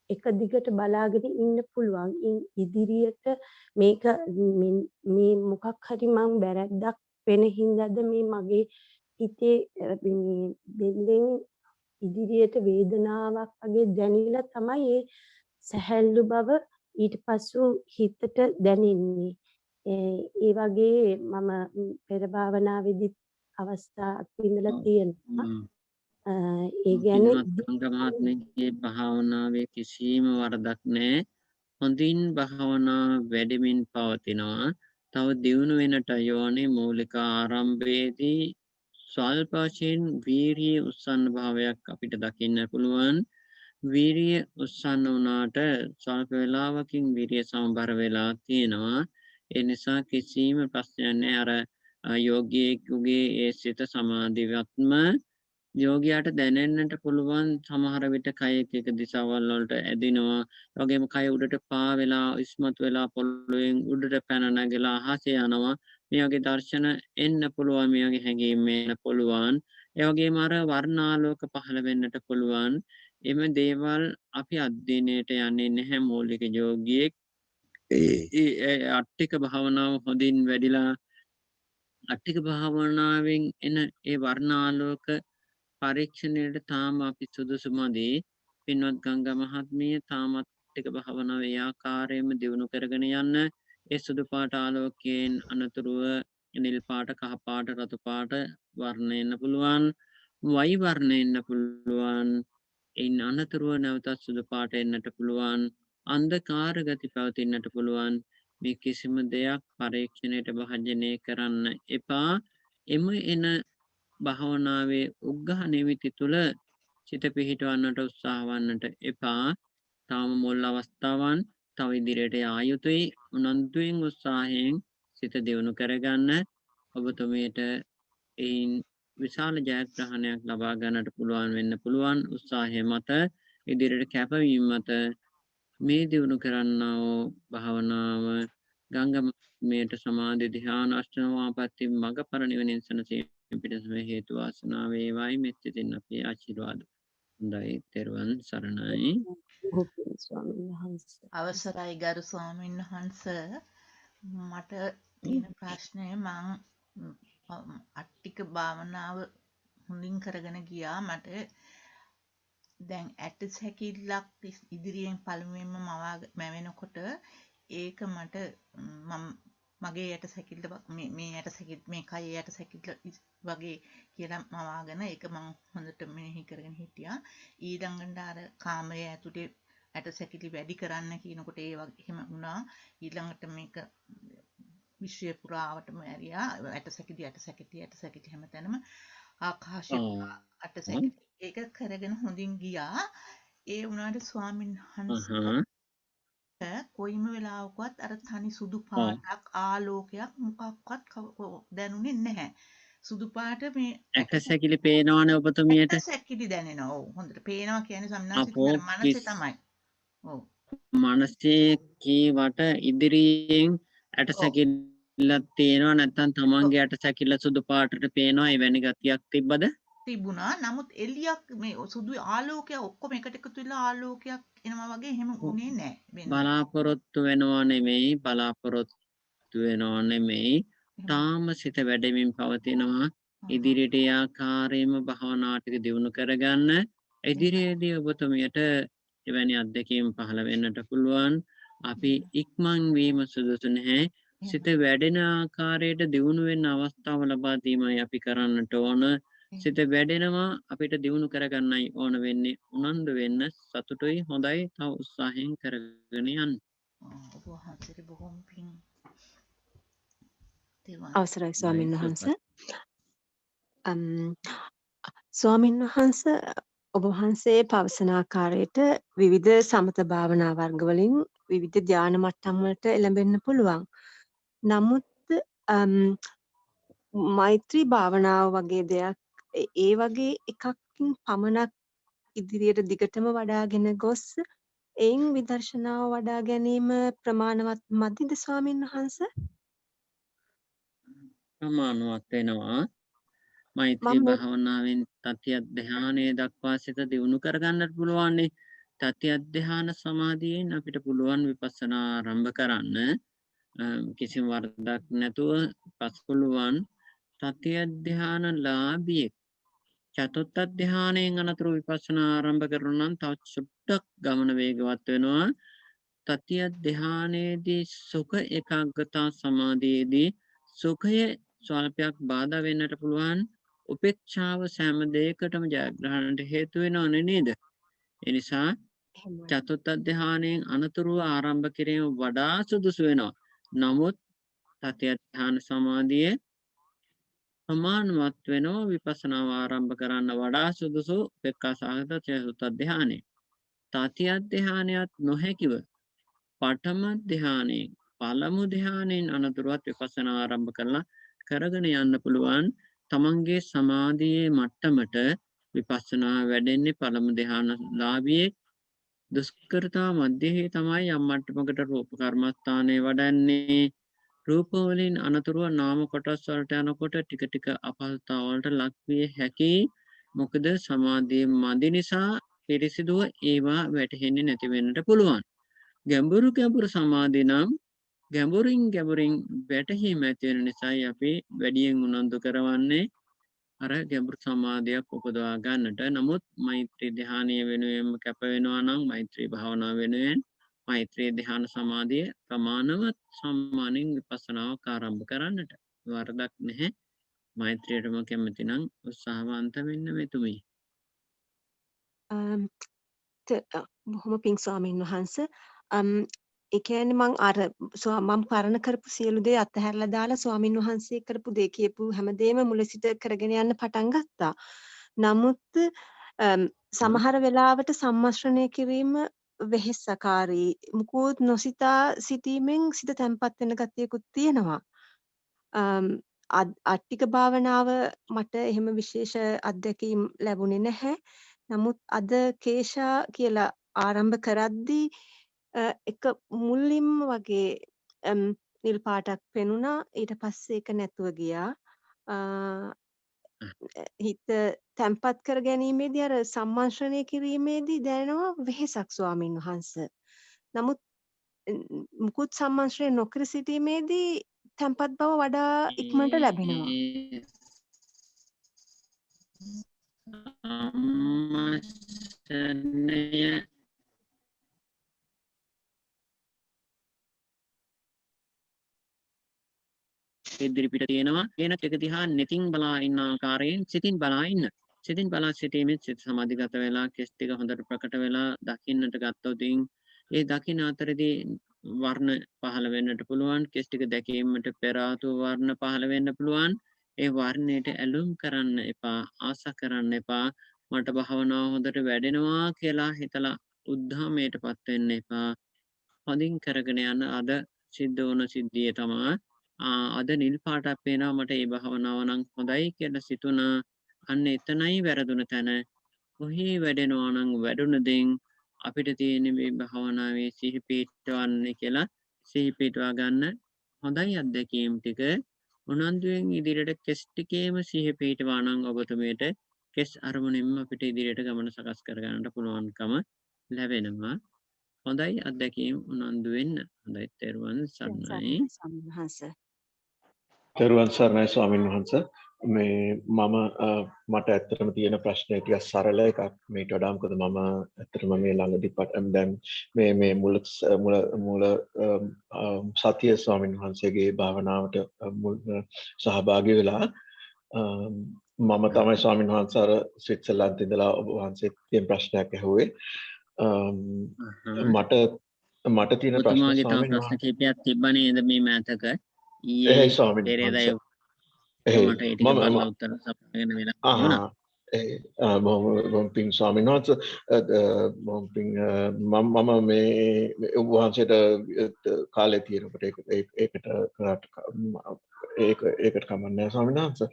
එක දිගට බලාගෙන ඉන්න පුළුවන්. ඉදිරියට මේක මේ මොකක් හරි මං වැරද්දක් වෙන හින්දාද මේ මගේ හිතේ මේ බෙල්ලෙන් ඉදිරියට වේදනාවක් වගේ දැනෙලා තමයි ඒ සැහැල්ලු බව ඊට පස්සු හිතට දැනෙන්නේ. ඒ වගේ මම පෙර භාවනාවේදී අවස්ථා අත්විඳලා තියෙනවා. ඒ කියන්නේ අංගමාත්මයේ භාවනාවේ කිසිම වරදක් නැහැ. හොඳින් භාවනා වැඩෙමින් පවතිනවා. තව දියුණු වෙනට යෝනේ මූලික ආරම්භයේදී ස්වල්ප වශයෙන් වීරිය උස්සන්න භාවයක් අපිට දකින්න පුළුවන්. වීරිය උස්සන්න වුණාට ස්වල්ප වේලාවකින් වීරිය සමබර වෙලා තියෙනවා. ඒ නිසා කිසිම ප්‍රශ්නයක් නැහැ. අර යෝගියෙකුගේ ඒ සිත සමාධිවත්ම යෝගියාට දැනෙන්නට පුළුවන් සමහර විට කය එක දිශාවල් වලට ඇදිනවා. ඒ වගේම කය උඩට පා වෙලා ඉස්මතු වෙලා පොළොවෙන් උඩට පැන නැගලා අහසේ යනවා. මේ වගේ දර්ශන එන්න පුළුවන්. මේ වගේ හැඟීම් එන්න පුළුවන්. ඒ වගේම අර වර්ණාලෝක පහළ වෙන්නට පුළුවන්. එම දේවල් අපි අධ්‍යයනයට යන්නේ නැහැ මූලික යෝගියෙක්. ඒ අට්ටික භාවනාව හොඳින් වැඩිලා අට්ටික භාවනාවෙන් එන ඒ වර්ණාලෝක පරීක්ෂණයට තාම අපි සුදුසු මදි. පින්වත් ගංගා මහත්මිය තාමත් ටික භාවනාව ඒ ආකාරයෙන්ම දියුණු කරගෙන යන්න. ඒ සුදු පාට ආලෝකයෙන් අනතුරුව නිල් පාට කහ පාට රතු පාට වර්ණ එන්න පුළුවන්. වයි වර්ණ එන්න පුළුවන්. එයින් අනතුරුව නැවතත් සුදු පාට එන්නට පුළුවන්. අන්ධකාර ගති පවතින්නට පුළුවන්. මේ කිසිම දෙයක් පරීක්ෂණයට භාජනය කරන්න එපා. එම එන භාවනාවේ උග්ඝහ නිමිති තුල සිත පිහිටවන්නට උත්සාහ වන්නට එපා. තාම මුල් අවස්ථාවන් තව ඉදිරියට යා යුතුයි. උනන්දුවෙන් උත්සාහයෙන් සිත දියුණු කරගන්න. ඔබතුමියට එයින් විශාල ජයග්‍රහණයක් ලබා ගන්නට පුළුවන් වෙන්න පුළුවන්. උත්සාහය මත ඉදිරියට කැපවීම මත මේ දියුණු කරන්නා වූ භාවනාව ගංගමයට සමාධි ධ්‍යාන අෂ්ටමාපatti මග්ගඵල නිවනින් සැනසීම පිණිසම හේතු වාසනා වේවායි මෙත්තින් අපි ආශිර්වාද. හොඳයි තෙරුවන් සරණයි. ස්වාමීන් වහන්සේ අවසරයි ගරු ස්වාමීන් වහන්ස, මට තියෙන ප්‍රශ්නය මං අට්ටික භාවනාව හොඳින් කරගෙන ගියා. මට දැන් ඇට සැකිල්ලක් ඉදිරියෙන් පළමුවෙන්ම මැවෙනකොට ඒක මට මගේ යට සැකිල්ල මේ යට සැකිල්ල මේ කය යට සැකිල්ල වගේ කියලා මවාගෙන ඒක මම හොඳට මෙනෙහි කරගෙන හිටියා. ඊළඟට අර කාමරය ඇතුලේ ඇට සැකිලි වැඩි කරන්න කියනකොට ඒ වගේ එහෙම වුණා. ඊළඟට මේක විශ්වය පුරාවටම ඇරියා. ඇට සැකිලි හැමතැනම ආකාශය ඇට සැකිලි ඒක කරගෙන හොඳින් ගියා. ඒ වුණාට ස්වාමීන් වහන්සේ කොයිම වෙලාවකවත් අර තනි සුදු පාටක් ආලෝකයක් මොකක්වත් දැනුනේ නැහැ. සුදු පාට මේ ඇට සැකිලි පේනවනේ ඔබතුමියට. ඇට සැකිලි දැනෙනවා. ඔව් හොඳට පේනවා කියන්නේ සම්මාසිත මනසේ තමයි. ඔව් මනසේ කීවට ඉදිරියෙන් ඇට සැකිල්ලක් තියෙනවා නැත්නම් තමන්ගේ ඇට සැකිල්ල සුදු පාටට පේනවා. එවැනි ගතියක් තිබ්බද? තිබුණා. නමුත් එළියක් මේ සුදු ආලෝකය ඔක්කොම එකට එකතු වෙලා ආලෝකයක් එනවා වගේ එහෙම වුණේ නැහැ. බලාපොරොත්තු වෙනවා නෙමෙයි. තාම සිත වැඩෙමින් පවතිනවා. ඉදිරියට ආකාරයෙන්ම භාවනා ටික දියුණු කරගන්න. ඉදිරියේදී ඔබතුමියට එවැනි අත්දැකීම් පහළ වෙන්නට පුළුවන්. අපි ඉක්මන් වීම සුදුසු නැහැ. සිත වැඩෙන ආකාරයට දියුණු වෙන්න අවස්ථාව ලබා දීමයි අපි කරන්නට ඕන. සිත වැඩෙනවා අපිට දියුණු කරගන්නයි ඕන වෙන්නේ. උනන්දු වෙන්න සතුටුයි. හොඳයි. තව උත්සාහයෙන් කරගෙන යන්න. ඔබ වහන්සේට බොහොම පිං. අවසරයි ස්වාමීන් වහන්ස. ස්වාමීන් වහන්ස ඔබ වහන්සේ පවසන ආකාරයට විවිධ සමත භාවනා වර්ග වලින් විවිධ ධ්‍යාන මට්ටම් වලට එළඹෙන්න පුළුවන්. නමුත් මෛත්‍රී භාවනාව වගේ දෙයක් ඒ වගේ එකකින් පමණක් ඉදිරියට දිගටම වඩාගෙන ගොස් එයින් විදර්ශනාව වඩා ගැනීම ප්‍රමාණවත් මදිද ස්වාමින් වහන්සේ? ප්‍රමාණවත් වෙනවා. මෛත්‍රී මම භාවනාවෙන් තත්ත්‍ය ධානය දක්වා සිත දියුණු කරගන්නට පුළුවන්. තත්ත්‍ය ධාන සමාධියෙන් අපිට පුළුවන් විපස්සනා ආරම්භ කරන්න. කිසිම වරදක් නැතුව පසුපුලුවන් තත්ත්‍ය ධාන ලාභියෙක් චතුත්ථ ධානයෙන් අනතුරු විපස්සනා ආරම්භ කරනවා නම් තවත් සුට්ටක් ගමන වේගවත් වෙනවා. තත්ත්‍ය ධානයේදී සුඛ ඒකාග්‍රතා සමාධියේදී සුඛය ස්වල්පයක් බාධා වෙන්නට පුළුවන්. උපේක්ෂාව සෑම දෙයකටම ජයග්‍රහණයට හේතු වෙනවනේ නේද? ඒ නිසා චතුත්ථ ධානයෙන් අනතුරුව ආරම්භ කිරීම වඩා සුදුසු වෙනවා. නමුත් තත්ත්‍ය ධාන සමාධියේ ප්‍රමාණවත් වෙනවා විපස්සනාව ආරම්භ කරන්න වඩා සුදුසු උපේක්ඛා සහගත චතුත්ථ ධානය. තත්ත්‍ය ධානයත් නොහැකිව පඨම ධානයෙන් පළමු ධානයෙන් අනතුරුවත් විපස්සනා ආරම්භ කරලා කරගෙන යන්න පුළුවන්. තමන්ගේ සමාධියේ මට්ටමට විපස්සනා වැඩෙන්නේ පළමු ධානලාභියෙක්. දුෂ්කරතා මධ්‍යයේ තමයි යම් මට්ටමකට රූප කර්මස්ථානයේ වඩන්නේ. රූප වලින් අනතුරුව නාම කොටස් වලට යනකොට ටික ටික අපහසුතාව වලට ලක් විය හැකියි. මොකද සමාධිය මදි නිසා පිරිසිදුව ඒවා වැටහෙන්නේ නැති වෙන්නට පුළුවන්. ගැඹුරු සමාධිය නම් ගැඹුරින් වැටහීම ඇති වෙන නිසායි අපි වැඩියෙන් උනන්දු කරවන්නේ අර ගැඹුරු සමාධියක් උපදවා ගන්නට. නමුත් මෛත්‍රී ධානය වෙනුවෙන්ම කැප වෙනවා නම් මෛත්‍රී භාවනාව වෙනුවෙන් මෛත්‍රී ධ්‍යාන සමාධිය ප්‍රමාණවත් සම්මානින් විපස්සනාවක් ආරම්භ කරන්නට වරදක් නැහැ. මෛත්‍රියටම කැමති නම් උත්සාහවන්ත වෙන්න මෙතුමී. බොහොම පිං ස්වාමීන් වහන්සේ. ඒ කියන්නේ මම පරණ කරපු සියලු දේ අතහැරලා දාලා ස්වාමීන් වහන්සේ කරපු දේ කියපු හැමදේම මුල සිට කරගෙන යන්න පටන් ගත්තා. නමුත් සමහර වෙලාවට සම්මස්රණය කිරීම වෙහෙසකාරී. මුකුත් නොසිතා සිටීමෙන් සිත තැම්පත් වෙන ගතියකුත් තියෙනවා. අට්ටික භාවනාව මට එහෙම විශේෂ අත්දැකීම් ලැබුණේ නැහැ. නමුත් අද කේශා කියලා ආරම්භ කරද්දී එක මුලින්ම වගේ නිල් පාටක් පෙනුණා. ඊට පස්සේ ඒක නැතුව ගියා. හිත තැම්පත් කර ගැනීමේදී අර සම්මර්ෂණය කිරීමේදී දැනෙනවා වෙහෙසක් ස්වාමින් වහන්සේ. නමුත් මුකුත් සම්මර්ෂණය නොකර සිටීමේදී තැම්පත් බව වඩා ඉක්මනට ලැබෙනවා. ඉදිරිපිට තියෙනවා කියන එක දිහා netin බලා ඉන්න ආකාරයෙන් සිතින් බලා ඉන්න. සිතින් බලා සිටීමේ සිත සමාධිගත වෙලා කෙස් ටික හොඳට ප්‍රකට වෙලා දකින්නට ගත්තොත් ඒ දකින්න අතරදී වර්ණ පහළ වෙන්නට පුළුවන්. කෙස් ටික දැකීමට පෙර ආතුව වර්ණ පහළ වෙන්න පුළුවන්. ඒ වර්ණයට ඇලුම් කරන්න එපා, ආසා කරන්න එපා. මට භාවනාව හොඳට වැඩෙනවා කියලා හිතලා උද්ධාමයටපත් වෙන්න එපා. හොඳින් කරගෙන යන අද සිද්ධ වුණ සිද්ධිය තමයි අද නිල් පාටක් පේනවා මට ඒ භාවනාව නම් හොඳයි කියලා සිතුණා. අන්න එතනයි වැරදුන තැන. කොහේ වැඩෙනවා නම් වැඩුණ දෙයින් අපිට තියෙන මේ භාවනාවේ සිහි පිටවන්නේ කියලා සිහි පිටවා ගන්න හොඳයි අත්දැකීම් ටික උනන්දුවෙන් ඉදිරියට කෙස් ටිකේම සිහි පිටවා නම් ඔබතුමීට කෙස් අරමුණින්ම අපිට ඉදිරියට ගමන සකස් කර ගන්නට පුළුවන්කම ලැබෙනවා. හොඳයි අත්දැකීම් උනන්දු වෙන්න. හොඳයි තෙරුවන් සරණයි. තෙරුවන් සරණයි ස්වාමීන් වහන්සේ. මම මට ඇත්තටම තියෙන ප්‍රශ්නය ටිකක් සරල එකක්. මේට වඩා මොකද මම ඇත්තටම මේ ළඟදී දැන් මේ මුල සතිය ස්වාමීන් වහන්සේගේ භාවනාවට සහභාගී වෙලා මම තමයි ස්වාමීන් වහන්සේ අර ස්විට්සර්ලන්තේ ඉඳලා ඔබ වහන්සේගෙන් ප්‍රශ්නයක් ඇහුවේ. මට තියෙන ප්‍රශ්න කීපයක් තිබ්බා නේද මේ මෑතක? ඊයේ ස්වාමීන් වහන්සේ බොහොම පිං ස්වාමීන් වහන්සේ බොහොම පිං මම මේ ඔබ වහන්සේට කාලේ තියෙනකොට ඒකට ඒකට කමන්නේ ස්වාමීන් වහන්සේ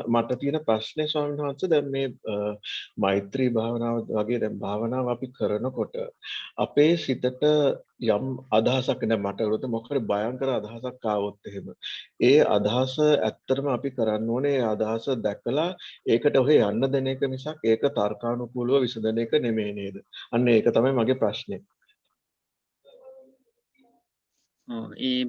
මට තියෙන ප්‍රශ්නේ ස්වාමීන් වහන්සේ දැන් මේ මෛත්‍රී භාවනාව වගේ දැන් භාවනාව අපි කරනකොට අපේ සිතට යම් අදහසක් දැන් මට උරුත මොකද භයංකර අදහසක් ආවොත් එහෙම ඒ අදහස ඇත්තටම අපි කරන්න ඕනේ ඒ අදහස දැකලා ඒකට ඔහේ යන්න දෙන එක මිසක් ඒක තර්කානුකූලව විසඳන එක නෙමෙයි නේද? අන්න ඒක තමයි මගේ ප්‍රශ්නේ. ඒ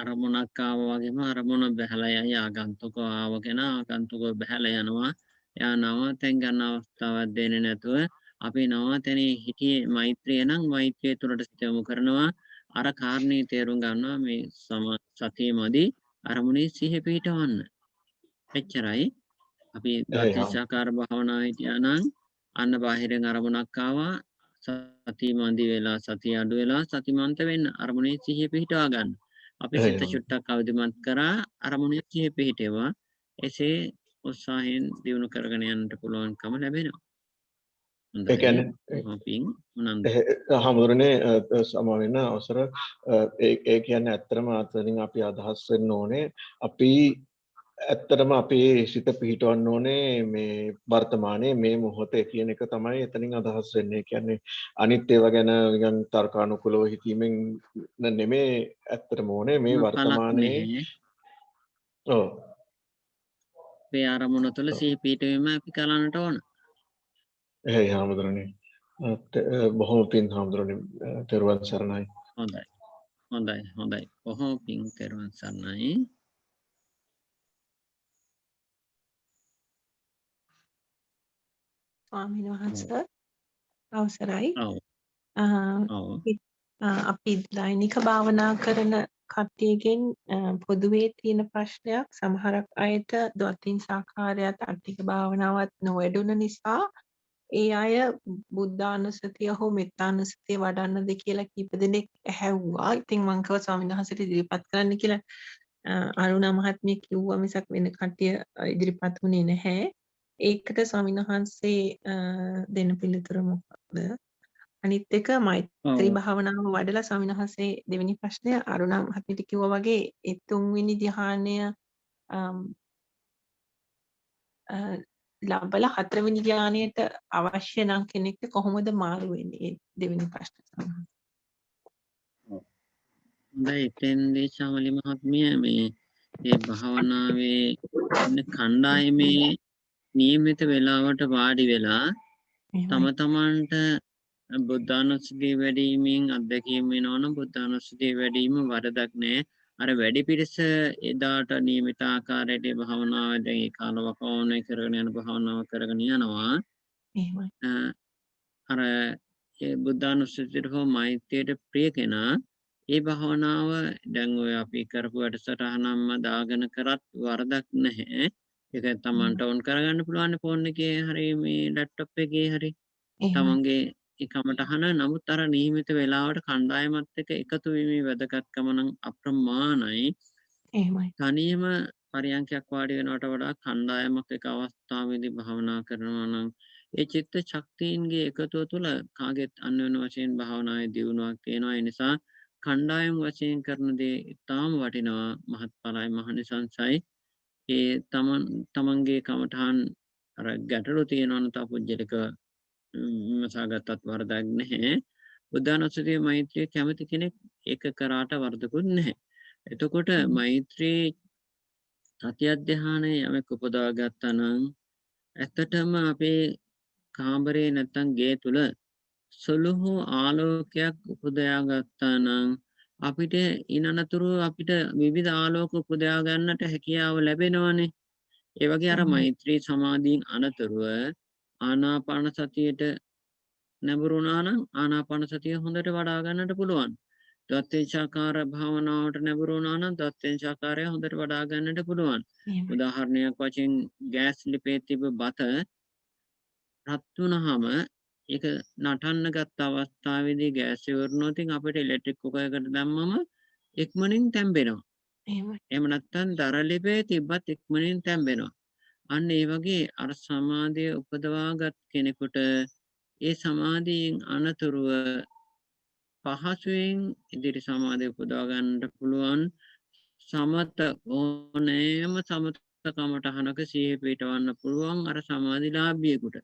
අරමුණක් ආවා වගේම අරමුණ බැහැලා යයි ආගන්තුකව ආවගෙන ආගන්තුකව බැහැලා යනවා. යා නවතෙන් ගන්න අවස්ථාවක් දෙන්නේ නැතුව අපි නවතෙනේ හිටියේ මෛත්‍රිය නම් මෛත්‍රිය තුළට සිත යොමු කරනවා. අර කාරණේ තේරුම් ගන්නවා මේ සතියමදී අරමුණේ සිහිය පිහිටවන්න. එච්චරයි. අපි දත්තිසාකාර භාවනාව හිටියා නම් අන්න බාහිරෙන් අරමුණක් ආවා සතිමන්දි වෙලා සතිය අඩු වෙලා සතිමන්ත වෙන්න අරමුණේ සිහිය පිහිටවා ගන්න. අපි සිත චුට්ටක් අවදිමත් කරා අරමුණේ සිහිය පිහිටෙවා. එසේ උත්සාහයෙන් දියුණු කරගෙන යන්නට පුළුවන්කම ලැබෙනවා. ඒ කියන්නේ හමුදුරනේ සමා වෙන අවසර ඒ කියන්නේ ඇත්තටම අතනින් අපි අදහස් වෙන්න ඕනේ අපි ඇත්තටම අපේ සිත පිහිටවන්න ඕනේ මේ වර්තමානයේ මේ මොහොතේ කියන එක තමයි එතනින් අදහස් වෙන්නේ. කියන්නේ අනිත් ඒවා ගැන නිකන් තර්කානුකූලව හිතීමෙන් නෙමෙයි ඇත්තටම ඕනේ මේ වර්තමානයේ ඔව් මේ ආරමුණ තුළ සිහි පිහිටවීම අපි කරන්නට ඕන. එහෙයි හමුදුරනේ. බොහොම පින් හමුදුරනේ තෙරුවන් සරණයි. හොඳයි. බොහොම පින් තෙරුවන් සරණයි. ස්වාමීන් වහන්සේ අවසරයි. අපි දෛනික භාවනා කරන කට්ටියගෙන් පොදුවේ තියෙන ප්‍රශ්නයක් සමහරක් අයට දොතින් සාකාරයත් අට්ටික භාවනාවත් නොවැඩුන නිසා ඒ අය බුද්ධානුස්සතිය හෝ මෙත්තානුස්සතිය වඩන්නද කියලා කීප දෙනෙක් ඇහැව්වා. ඉතින් මං කිව්වා ස්වාමීන් වහන්සේට ඉදිරිපත් කරන්න කියලා. අරුණා මහත්මිය කිව්වා මිසක් වෙන කට්ටිය ඉදිරිපත් වුණේ නැහැ. ඒකට ස්වාමීන් වහන්සේ දෙන්න පිළිතුර මොකක්ද? අනිත් එක මෛත්‍රී භාවනාව වඩලා ස්වාමීන් වහන්සේ දෙවෙනි ප්‍රශ්නය අරුණා මහත්මියට කිව්වා වගේ ඒ තුන්වෙනි ධ්‍යානය ලබලා හතරවෙනි ධ්‍යානයට අවශ්‍ය නම් කෙනෙක්ට කොහොමද මාරු වෙන්නේ? දෙවෙනි ප්‍රශ්න තමයි. හොඳයි එතෙන්දී ශාමලි මහත්මිය මේ භාවනාවේ ඉන්න කණ්ඩායමේ නියමිත වෙලාවට වාඩි වෙලා තම තමන්ට බුද්ධානුස්සතිය වැඩීමෙන් අත්දැකීම් වෙනවා නම් බුද්ධානුස්සතිය වැඩීම වරදක් නෑ. අර වැඩි පිරිස එදාට නියමිත ආකාරයට භාවනාව දැන් ඒ කාලවකවානුවේ කරගෙන යන භාවනාව කරගෙන යනවා. අර ඒ බුද්ධානුස්සතියට හෝ මෛත්‍රියට ප්‍රිය කෙනා ඒ භාවනාව දැන් ඔය අපි කරපු වැඩසටහනක්ම දාගෙන කරත් වරදක් නැහැ. ඒක තමන්ට ඔන් කරගන්න පුළුවන් ෆෝන් එකේ හරි මේ ලැප්ටොප් එකේ හරි තමන්ගේ කමටහන. නමුත් අර නියමිත වෙලාවට කණ්ඩායමත් එක්ක එකතු වීමේ වැදගත්කම නම් අප්‍රමාණයි. තනියම පරියන්කයක් වාඩි වෙනවට වඩා කණ්ඩායමක් එක අවස්ථාවේදී භාවනා කරනවා නම් ඒ චිත්ත ශක්තියින්ගේ එකතුව තුළ කාගෙත් අන්‍යෝන්‍ය වශයෙන් භාවනාවේ දියුණුවක් තියෙනවා. ඒ නිසා කණ්ඩායම් වශයෙන් කරන දේ ඉතාම වටිනවා, මහත්ඵලයි, මහනිසංසයි. ඒ තමන්ගේ කමටහන් අර ගැටලු තියෙනවා නම් තපුජ්ජලික මසාගතත් වරදක් නැහැ. බුද්ධානුස්සතිය මෛත්‍රිය කැමති කෙනෙක් ඒක කරාට වරදකුත් නැහැ. එතකොට මෛත්‍රී සති අධ්‍යානය යමෙක් උපදවා ගත්තා නම් ඇත්තටම අපේ කාමරේ නැත්තම් ගේ තුල සුළු හෝ ආලෝකයක් උපදවා ගත්තා නම් අපිට ඉනනතුරු අපිට විවිධ ආලෝක උපදවා ගන්නට හැකියාව ලැබෙනවනේ. ඒ වගේ අර මෛත්‍රී සමාධියෙන් අනතුරුව ආනාපාන සතියට නැඹුරුණා නම් ආනාපාන සතිය හොඳට වඩා ගන්නට පුළුවන්. දත්තේශාකාර භාවනාවට නැඹුරුණා නම් දත්තේශාකාරය හොඳට වඩා ගන්නට පුළුවන්. උදාහරණයක් වශයෙන් ගෑස් ලිපේ තිබ්බ බත රත් වුණාම ඒක නටන්න ගත්ත අවස්ථාවේදී ගෑස් ඉවරනොත් අපිට ඉලෙක්ට්‍රික් කුකරයකට දැම්මම ඉක්මනින් තැම්බෙනවා. එහෙම නැත්නම් දර ලිපේ තිබ්බත් ඉක්මනින් තැම්බෙනවා. අන්න ඒ වගේ අර සමාධිය උපදවාගත් කෙනෙකුට ඒ සමාධියෙන් අනතුරුව පහසුවෙන් ඉදිරි සමාධිය උපදවා ගන්නට පුළුවන් සමත ඕනෑම සමත කමටහනක සිහිය පිටවන්න පුළුවන් අර සමාධිලාභියෙකුට.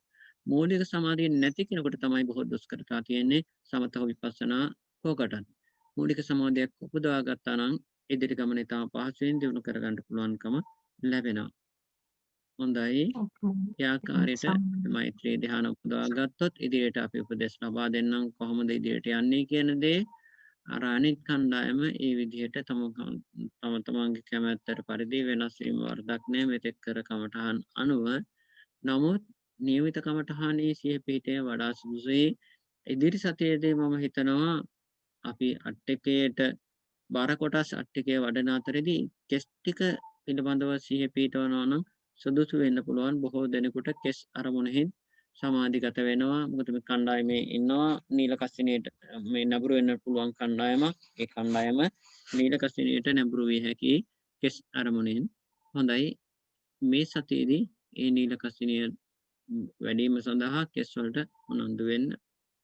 මූලික සමාධිය නැති කෙනෙකුට තමයි බොහෝ දුෂ්කරතා තියෙන්නේ සමත හෝ විපස්සනා කෝකටත්. මූලික සමාධියක් උපදවා ගත්තා නම් ඉදිරි ගමන ඉතාම පහසුවෙන් දියුණු කරගන්න පුළුවන්කම ලැබෙනවා. හොඳයි. ඒ ආකාරයට මෛත්‍රී ධ්‍යාන උපදවා ගත්තොත් ඉදිරියට අපි උපදෙස් ලබා දෙන්නම් කොහොමද ඉදිරියට යන්නේ කියන දේ. අර අනිත් කණ්ඩායම ඒ විදිහට තම තමන්ගේ කැමැත්තට පරිදි වෙනස් වීම වරදක් නෑ මෙතෙක් කර කමටහන් අනුව. නමුත් නියමිත කමටහනේ සිහිය පිහිටය වඩා සුදුසුයි. ඉදිරි සතියේදී මම හිතනවා අපි අට්ටකයට බර කොටස් අට්ටකය වඩන අතරේදී කෙස් ටික පිළිබඳව සිහිය පිහිටවනවා නම් සුදුසු වෙන්න පුළුවන්. බොහෝ දෙනෙකුට කෙස් අරමුණෙහි සමාධිගත වෙනවා. මොකද මේ කණ්ඩායමේ ඉන්නවා නීල කස්සිනියට මේ නැඹුරු වෙන්න පුළුවන් කණ්ඩායමක්. ඒ කණ්ඩායම නීල කස්සිනියට නැඹුරු විය හැකි කෙස් අරමුණෙන්. හොඳයි. මේ සතියේදී ඒ නීල කස්සිනිය වැඩිම සඳහා කෙස් වලට උනන්දු වෙන්න.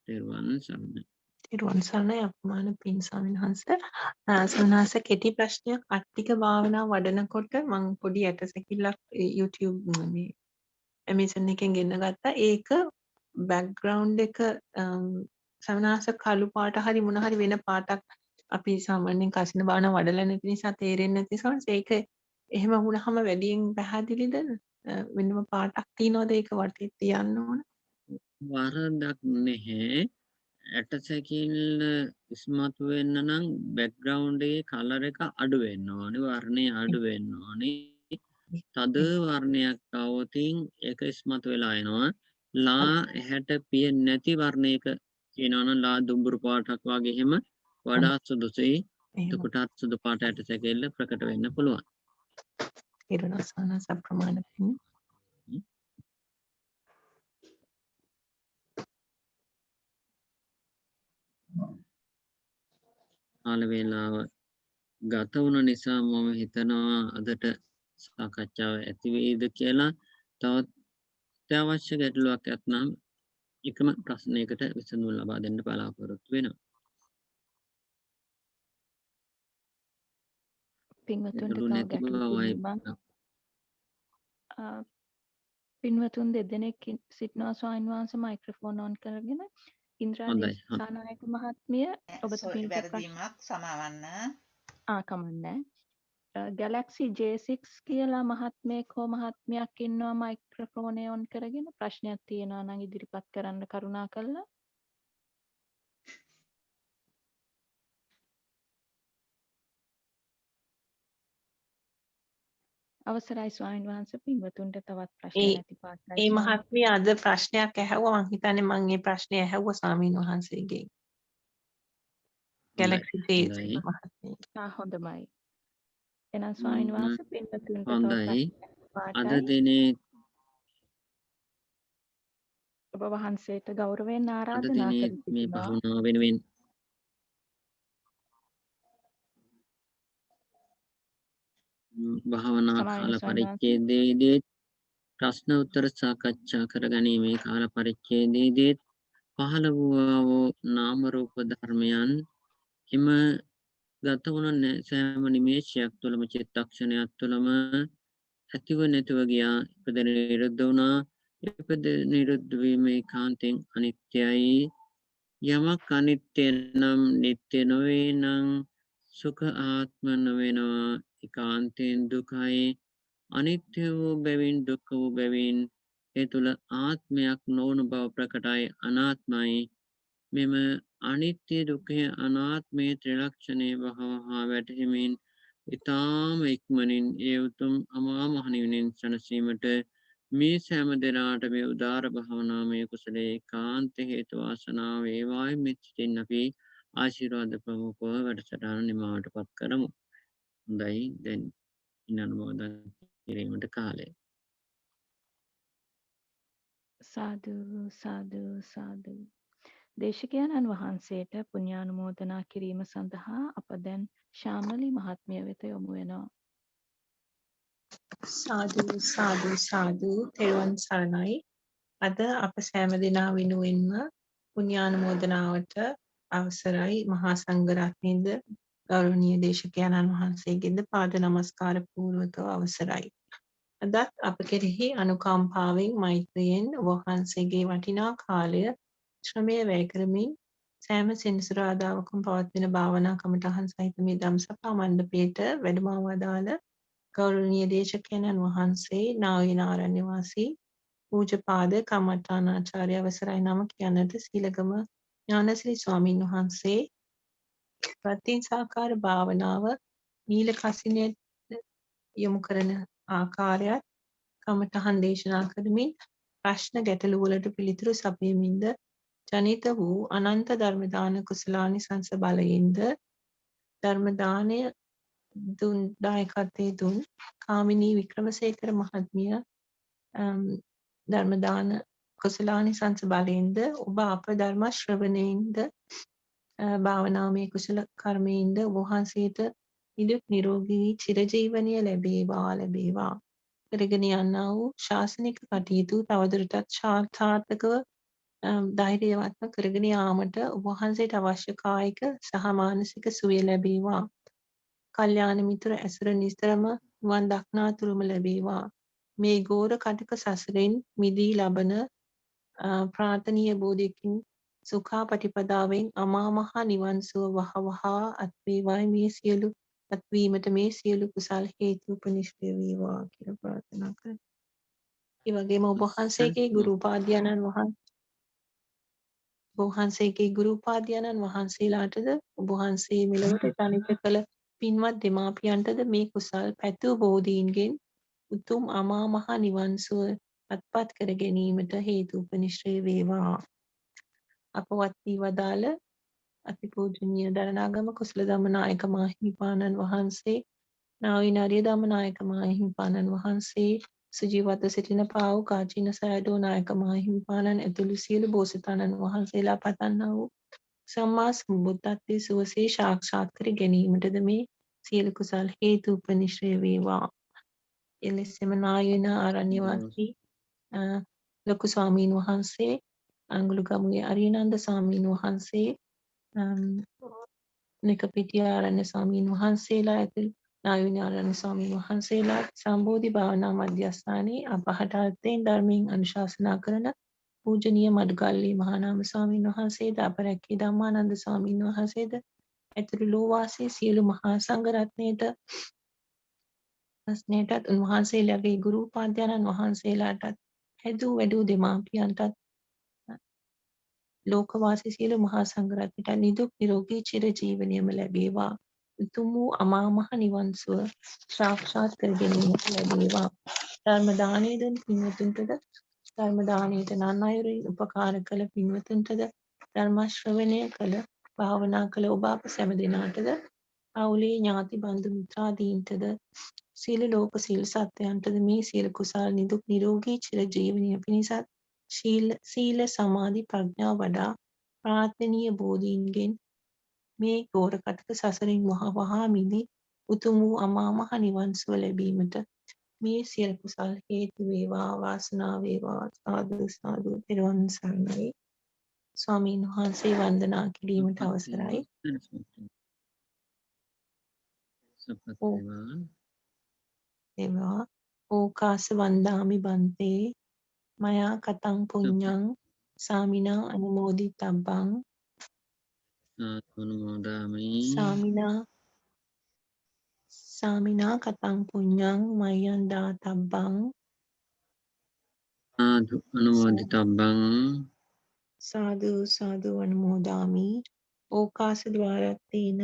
තෙරුවන් සරණයි. තිරුවන් සරණයි අපමාන පින් ස්වාමීන් වහන්සේ. සුනාස කෙටි ප්‍රශ්නයක් අට්ටික භාවනා වඩනකොට මම පොඩි ඇටසැකිල්ලක් YouTube මේ Amazon එකෙන් ගෙන්න ගත්තා. ඒක බෑග්ග්‍රවුන්ඩ් එක සමනාස කළු පාට හරි මොන හරි වෙන පාටක් අපි සාමාන්‍යයෙන් කසින භාවනා වඩලා නැති නිසා තේරෙන්නේ නැති සමහරවිට ඒක එහෙම වුණාම වැඩියෙන් පැහැදිලිද? වෙනම පාටක් තියනවද ඒක වටේ තියන්න ඕන? වරදක් නැහැ. ඇටසැකිල්ල ඉස්මතු වෙන්න නම් බැක්ග්‍රවුන්ඩ් එකේ කලර් එක අඩු වෙන්න ඕනේ. වර්ණය අඩු වෙන්න ඕනේ. තද වර්ණයක් આવොතින් ඒක ඉස්මතු වෙලා එනවා. ලා ඇහැට පියෙන්නේ නැති වර්ණයක කියනවනම් ලා දුඹුරු පාටක් වගේ එහෙම වඩා සුදුසුයි. එතකොටත් සුදු පාට ඇටසැකිල්ල ප්‍රකට වෙන්න පුළුවන්. තිරුණාසන සප්‍රමාණ පින්. කාල වේලාව ගත වුණ නිසා මම හිතනවා අදට සාකච්ඡාව ඇති වෙයිද කියලා. තවත් අත්‍යවශ්‍ය ගැටලුවක් ඇත්නම් එකම ප්‍රශ්නයකට විසඳුම් ලබා දෙන්න බලාපොරොත්තු වෙනවා. පින්වතුන්ට ගැටලු තව නැති ගැටලු බවයි. තිබුණා. පින්වතුන් දෙදෙනෙක් සිටිනවා ස්වාමීන් වහන්සේ මයික්‍රොෆෝන් ඔන් කරගෙන. ඉන්ද්‍රාදී සානායක මහත්මිය ඔබතුමීට වැරදීමක් සමාවන්න. කමන්නේ. Galaxy J6 කියලා මහත්මයෙක් හෝ මහත්මියක් ඉන්නවා මයික්‍රොෆෝනේ ඔන් කරගෙන. ප්‍රශ්නයක් තියෙනවා නම් ඉදිරිපත් කරන්න කරුණාකරලා. අවසරයි ස්වාමීන් වහන්සේ පින්වතුන්ට තවත් ප්‍රශ්න නැති පාටයි. ඒ මහත්මිය අද ප්‍රශ්නයක් ඇහුවා. මං හිතන්නේ මං මේ ප්‍රශ්නේ ඇහුවා ස්වාමීන් වහන්සේගෙන්. Galaxy J6 මහත්මිය. හොඳයි. එහෙනම් ස්වාමීන් වහන්සේ පින්වතුන්ට තව හොඳයි. ප්‍රශ්න අද දිනේ ඔබ වහන්සේට ගෞරවයෙන් අද ආරාධනා දිනේ කර මේ සිටිනවා. භාවනාව වෙනුවෙන් භාවනා කාල පරිච්ඡේදයේදී ප්‍රශ්න උත්තර සාකච්ඡා කරගැනීමේ කාල පරිච්ඡේදයේදී පහළ වූ නාම රූප ධර්මයන් එම ගත වුණ සෑම නිමේෂයක් තුළම චිත්තක්ෂණයක් තුළම ඇතිව නැතිව ගියා. ඉපද නිරුද්ධ වුණා. ඉපද නිරුද්ධ වීම ඒකාන්තයෙන් අනිත්‍යයි. යමක් අනිත්‍ය නම් නිට්ටය නොවේ නම් සුඛ ආත්ම නොවෙනවා. ඒකාන්තයෙන් දුකයි. අනිත්‍ය වූ බැවින් දුක්ඛ වූ බැවින් ඒ තුළ ආත්මයක් නොවන බව ප්‍රකටයි. අනාත්මයි. මෙම අනිත්‍ය දුක්ඛ අනාත්මයේ ත්‍රිලක්ෂණය වහවහා වැටහෙමින් ඊ타ම ඉක්මනින් ඒ උතුම් අමා මහ නිවනින් සැනසීමට මේ සෑම දිනාට මේ උදාර භාවනාමය කුසලයේ කාන්ත හේතු වාසනා වේවායි මෙත්සිතින් අපි ආශිර්වාද ප්‍රමුඛව වැඩසටහන නිමාවට පත් කරමු. හොඳයි. දැන් අනුමෝදන් කිරීමට කාලය. සාදු සාදු සාදු. දේශකයන්න් වහන්සේට පුණ්‍යානුමෝදනා කිරීම සඳහා අප දැන් ශාමලි මහත්මිය වෙත යොමු වෙනවා. සාදු සාදු සාදු තෙරුවන් සරණයි. අද අප සෑම දෙනා වෙනුවෙන්ම පුණ්‍යානුමෝදනාවට අවසරයි. මහා සංඝරත්නයේද ගෞරවනීය දේශකයන්න් වහන්සේගෙන්ද පාද නමස්කාර පූර්වකව අවසරයි. අදත් අප කෙරෙහි අනුකම්පාවෙන් මෛත්‍රියෙන් වහන්සේගේ වටිනා කාලය ශ්‍රමය වැය කරමින් සෑම සෙනසුරාදාවකම පවත්වන භාවනා කමටහන් සහිත මේ ධම්සභා මණ්ඩපයට වැඩම වදාළ ගෞරවනීය දේශකයන්න් වහන්සේ නාවිනාරණ්‍ය වාසී පූජ්‍යපාද කමඨානාචාර්ය අවසරයි නම කියන්නට සීලගම ඥානශ්‍රී ස්වාමින් වහන්සේ ප්‍රතිසාකාර භාවනාව නීල කසිනේ යොමු කරන ආකාරයත් කමඨහන් දේශනා කරමින් ප්‍රශ්න ගැටළු වලට පිළිතුරු සපයමින්ද ජනිත වූ අනන්ත ධර්ම දාන කුසලානිසංස බලයෙන්ද ධර්ම දානය දුන් දායකත්වයේ දුන් කාමිනී වික්‍රමසේකර මහත්මිය ධර්ම දාන කුසලානිසංස බලයෙන්ද ඔබ අප ධර්ම ශ්‍රවණයෙන්ද භාවනාමය කුසල කර්මයෙන්ද ඔබ වහන්සේට නිදුක් නිරෝගී චිරජීවනය ලැබේවා කරගෙන යනා වූ ශාසනික කටයුතු තවදුරටත් සාර්ථකව ධෛර්යවත්ව කරගෙන යාමට ඔබ වහන්සේට අවශ්‍ය කායික සහ මානසික සුවය ලැබේවා. කල්යාණ මිත්‍ර ඇසුර නිතරම වන් දක්නා තුරුම ලැබේවා. මේ ගෝර කටක සසරෙන් මිදී ලබන ප්‍රාර්ථනීය බෝධියකින් සුඛා පටිපදාවෙන් අමා මහ නිවන් සුව වහ අත්වේවායි මේ සියලු අත්වීමට මේ සියලු කුසල් හේතු උපනිශ්‍රේ වේවා කියලා ප්‍රාර්ථනා කරමි. ඒ වගේම ඔබ වහන්සේගේ ගුරු උපාධ්‍යයන්න් වහන්සේලාටද ඔබ වහන්සේ මෙලොවට තනිත කළ පින්වත් දෙමාපියන්ටද මේ කුසල් පැතූ බෝධීන්ගෙන් උතුම් අමා මහ නිවන් සුව අත්පත් කර ගැනීමට හේතු උපනිශ්‍රේ වේවා. අපවත් වී වදාළ අතිපූජනීය දරණාගම කුසල ධම්මනායක මාහිමිපාණන් වහන්සේ නාවිනාරිය ධම්මනායක මාහිමිපාණන් වහන්සේ සුජීවත්ව සිටින පාවු කාචීන සයඩෝ නායක මාහිමිපාණන් ඇතුළු සියලු බෝසතාණන් වහන්සේලා පතන්නා වූ සම්මා සම්බුද්ධත්වයේ සුවසේ සාක්ෂාත් කර ගැනීමටද මේ සියලු කුසල් හේතු උපනිශ්‍රේ වේවා. එලෙසම නායන ආරණ්‍ය වාසී ලොකු ස්වාමීන් වහන්සේ අඟුලගමුවේ අරියනන්ද ස්වාමීන් වහන්සේ නිකපිටිය ආරණ්‍ය ස්වාමීන් වහන්සේලා ඇතුළු නායන ආරණ්‍ය ස්වාමීන් වහන්සේලා සම්බෝධි භාවනා මධ්‍යස්ථානයේ අපහට අර්ථයෙන් ධර්මයෙන් අනුශාසනා කරන පූජනීය මඩුගල්ලේ මහානාම ස්වාමීන් වහන්සේද අපරැක්කේ ධම්මානන්ද ස්වාමීන් වහන්සේද ඇතුළු ලෝවාසී සියලු මහා සංඝරත්නයට ප්‍රශ්නයටත් උන්වහන්සේලාගේ ගුරු උපාධ්‍යයන්න් වහන්සේලාටත් හැදූ වැඩූ දෙමාපියන්ටත් ලෝකවාසී සියලු මහා සංඝරත්නයට නිදුක් නිරෝගී චිරජීවනයම ලැබේවා. උතුම් වූ අමා මහ නිවන් සුව සාක්ෂාත් කර ගැනීමට ලැබේවා. ධර්ම දානය දුන් පින්වතුන්ටද ධර්ම දානයට නන් අයුරින් උපකාර කළ පින්වතුන්ටද ධර්ම ශ්‍රවණය කළ භාවනා කළ ඔබ අප සැම දෙනාටද පවුලේ ඥාති බන්දු මිත්‍රාදීන්ටද සීල ලෝක සීල සත්වයන්ටද මේ සීල කුසල් නිදුක් නිරෝගී චිරජීවනය පිණිසත් සීල සමාධි ප්‍රඥා වඩා ප්‍රාර්ථනීය බෝධීන්ගෙන් මේ ගෝර කටක සසරින් වහා මිදී උතුම් වූ අමා මහ නිවන් සුව ලැබීමට මේ සියලු කුසල් හේතු වේවා වාසනාව වේවා. සාදු සාදු තෙරුවන් සරණයි. ස්වාමීන් වහන්සේ වන්දනා කිරීමට අවසරයි. ඒවා ඕකාස වන්දාමි බන්තේ මයා කතං පුඤ්ඤං සාමිනා අනුමෝදිතබ්බං සාමිනා කතං පුඤ්ඤං මයං දාතබ්බං අනුමෝදිතබ්බං සාදු සාදු අනුමෝදාමි. ඕකාස ద్వාරත්තේන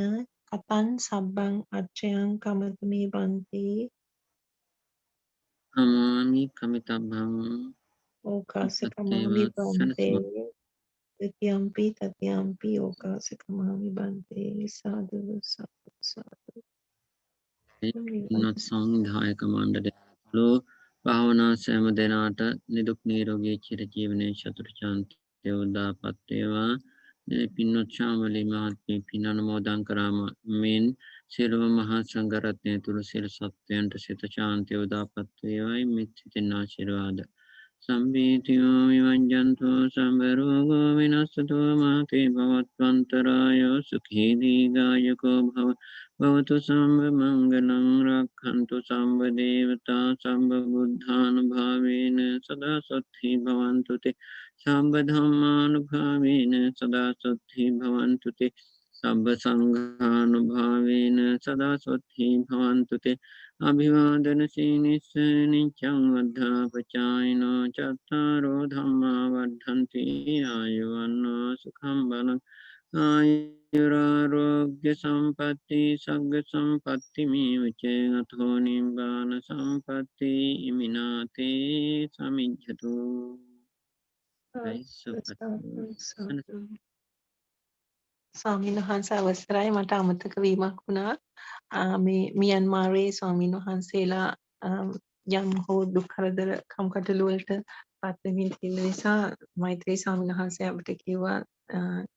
කතං සබ්බං අච්ඡයං කමතමේ බන්තේ අමාමි කමිතබ්බං ඕකාස කමාමි බන්තේ තතියම්පි ඕකාස කමාමි බන්තේ. සාදු සාදු සාදු. උන්නත සංවිධායක මණ්ඩලය තුළු භාවනා සෑම දෙනාට නිදුක් නිරෝගී චිරජීවනයේ චතුර්ථ චාන්තය උදාපත් වේවා. පින්නොත් ශාමලී මහත්මිය පින් අනුමෝදන් කරාම මෙන් සියලුම මහා සංඝරත්නය තුළ සියලු සත්වයන්ට සිත ශාන්තිය උදාපත් වේවායි මෙත් සිතින් ආශිර්වාද සම්පීතියෝ විවංජන්තෝ සම්බ රෝගෝ විනස්සතෝ මාතේ භවත්වන්තරායෝ සුඛී දීඝායුකෝ භවතු සම්බ මංගලං රක්ඛන්තු සම්බ දේවතා සම්බ බුද්ධානුභාවේන සදා සත්ති භවන්තු තේ සම්බ ධම්මානුභාවේන සදා සත්ති භවන්තු තේ සම්බ සංඝානුභාවේන සදා සත්ති භවන්තු තේ අභිවාදන සීනිස්ස නිච්ඡං වද්ධාපචායිනෝ චත්තාරෝ ධම්මා වද්ධන්ති ආයුවන්නෝ සුඛං බලං ආයුරාරෝග්‍ය සම්පatti සග්ග සම්පatti මේවචේ අතෝ නිබ්බාන සම්පatti ඉමිනාතේ සමිජ්ජතු ස්වාමීන් වහන්සේ අවසරයි මට අමතක වීමක් වුණා. මේ මියන්මාරයේ ස්වාමීන් වහන්සේලා යම් හෝ දුක් කරදර කම්කටොළු වලට පත් වෙමින් තියෙන නිසා මෛත්‍රී ස්වාමීන් වහන්සේ අපිට කිව්වා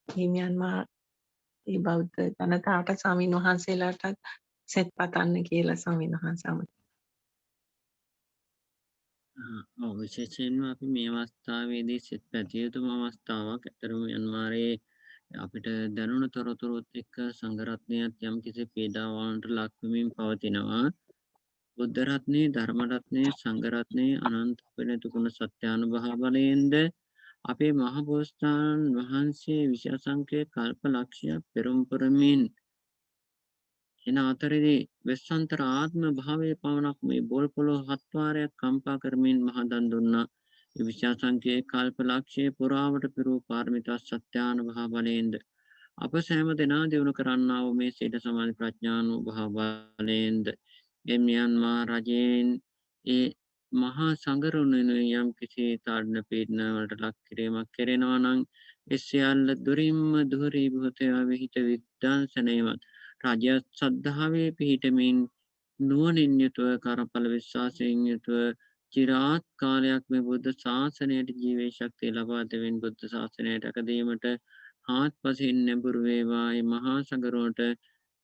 මේ මියන්මාර ඒ බෞද්ධ ජනතාවට ස්වාමීන් වහන්සේලාට සෙත් පතන්න කියලා ස්වාමීන් වහන්සේ අමතක. විශේෂයෙන්ම අපි මේ අවස්ථාවේදී සිත පැතිය යුතුම අවස්ථාවක්. ඇත්තටම මියන්මාරයේ අපිට දැනුණ තොරතුරුත් එක්ක සංඝරත්නයත් යම් කිසි පීඩාවන්ට ලක් වෙමින් පවතිනවා. බුද්ධ රත්නේ, ධර්ම රත්නේ, සංඝ රත්නේ අනන්ත වෙනතුකුණ සත්‍යානුභව බලයෙන්ද අපේ මහ බෝසතාණන් වහන්සේ විශාසංකේ කල්ප ලක්ෂයක් පෙරම් පුරමින් එන අතරදී වෙස්සන්තර ආත්ම භාවයේ පවණක් මේ බෝල් පොළොව 7 වාරයක් කම්පා කරමින් මහ දන් දුන්නා. ඒ විශාසංකේ කල්ප ලක්ෂයේ පුරාවට පිරූ පාරමිතා සත්‍යානුභව බලයෙන්ද අප සෑම දෙනා දිනු කරන්නා වූ මේ සීල සමාධි ප්‍රඥානුභව බලයෙන්ද මියන්මාර් රජයෙන් ඒ මහා සංගරුණන යම් කිසි තාඩන පීඩන වලට ලක් කිරීමක් කෙරෙනවා නම් ඒ සියල්ල දුරින්ම දුරීභූත විහිිත විද්‍යාංශනයවත් රාජ්‍ය සද්ධාවේ පිහිටමින් නුවණින් යුතුව කරපල විශ්වාසයෙන් යුතුව චිරාත් කාලයක් මේ බුද්ධ ශාසනයට ජීවේ ශක්තිය ලබා දෙමින් බුද්ධ ශාසනයට අකදීමට හාත්පසින් නැඹුරු වේවා. මේ මහා සංගරුණට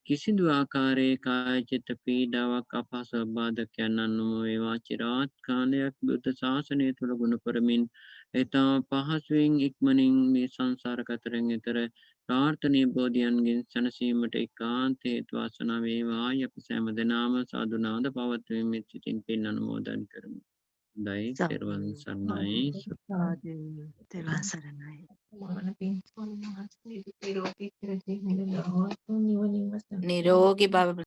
කිසිදු ආකාරයේ කාය චිත්ත පීඩාවක් අපහසුතාවක් බාධකයක් නොම වේවා. චිරාත් කාලයක් බුද්ධ ශාසනය තුල ගුණ කරමින් එතම පහසුවෙන් ඉක්මනින් මේ සංසාර කතරෙන් එතර ප්‍රාර්ථනීය බෝධියන්ගෙන් සැනසීමට ඒකාන්ත හේතු වාසනා වේවායි අපි සෑම දෙනාම සාදු නාද පවත්වමින් මෙත් සිතින් පින් අනුමෝදන් කරමු. දෛ තෙරුවන් සරණයි. තෙරුවන් සරණයි. මම පින් ස්වාමීන් වහන්සේ නිරෝගී චිර ජීවනයේ නිරෝගී බව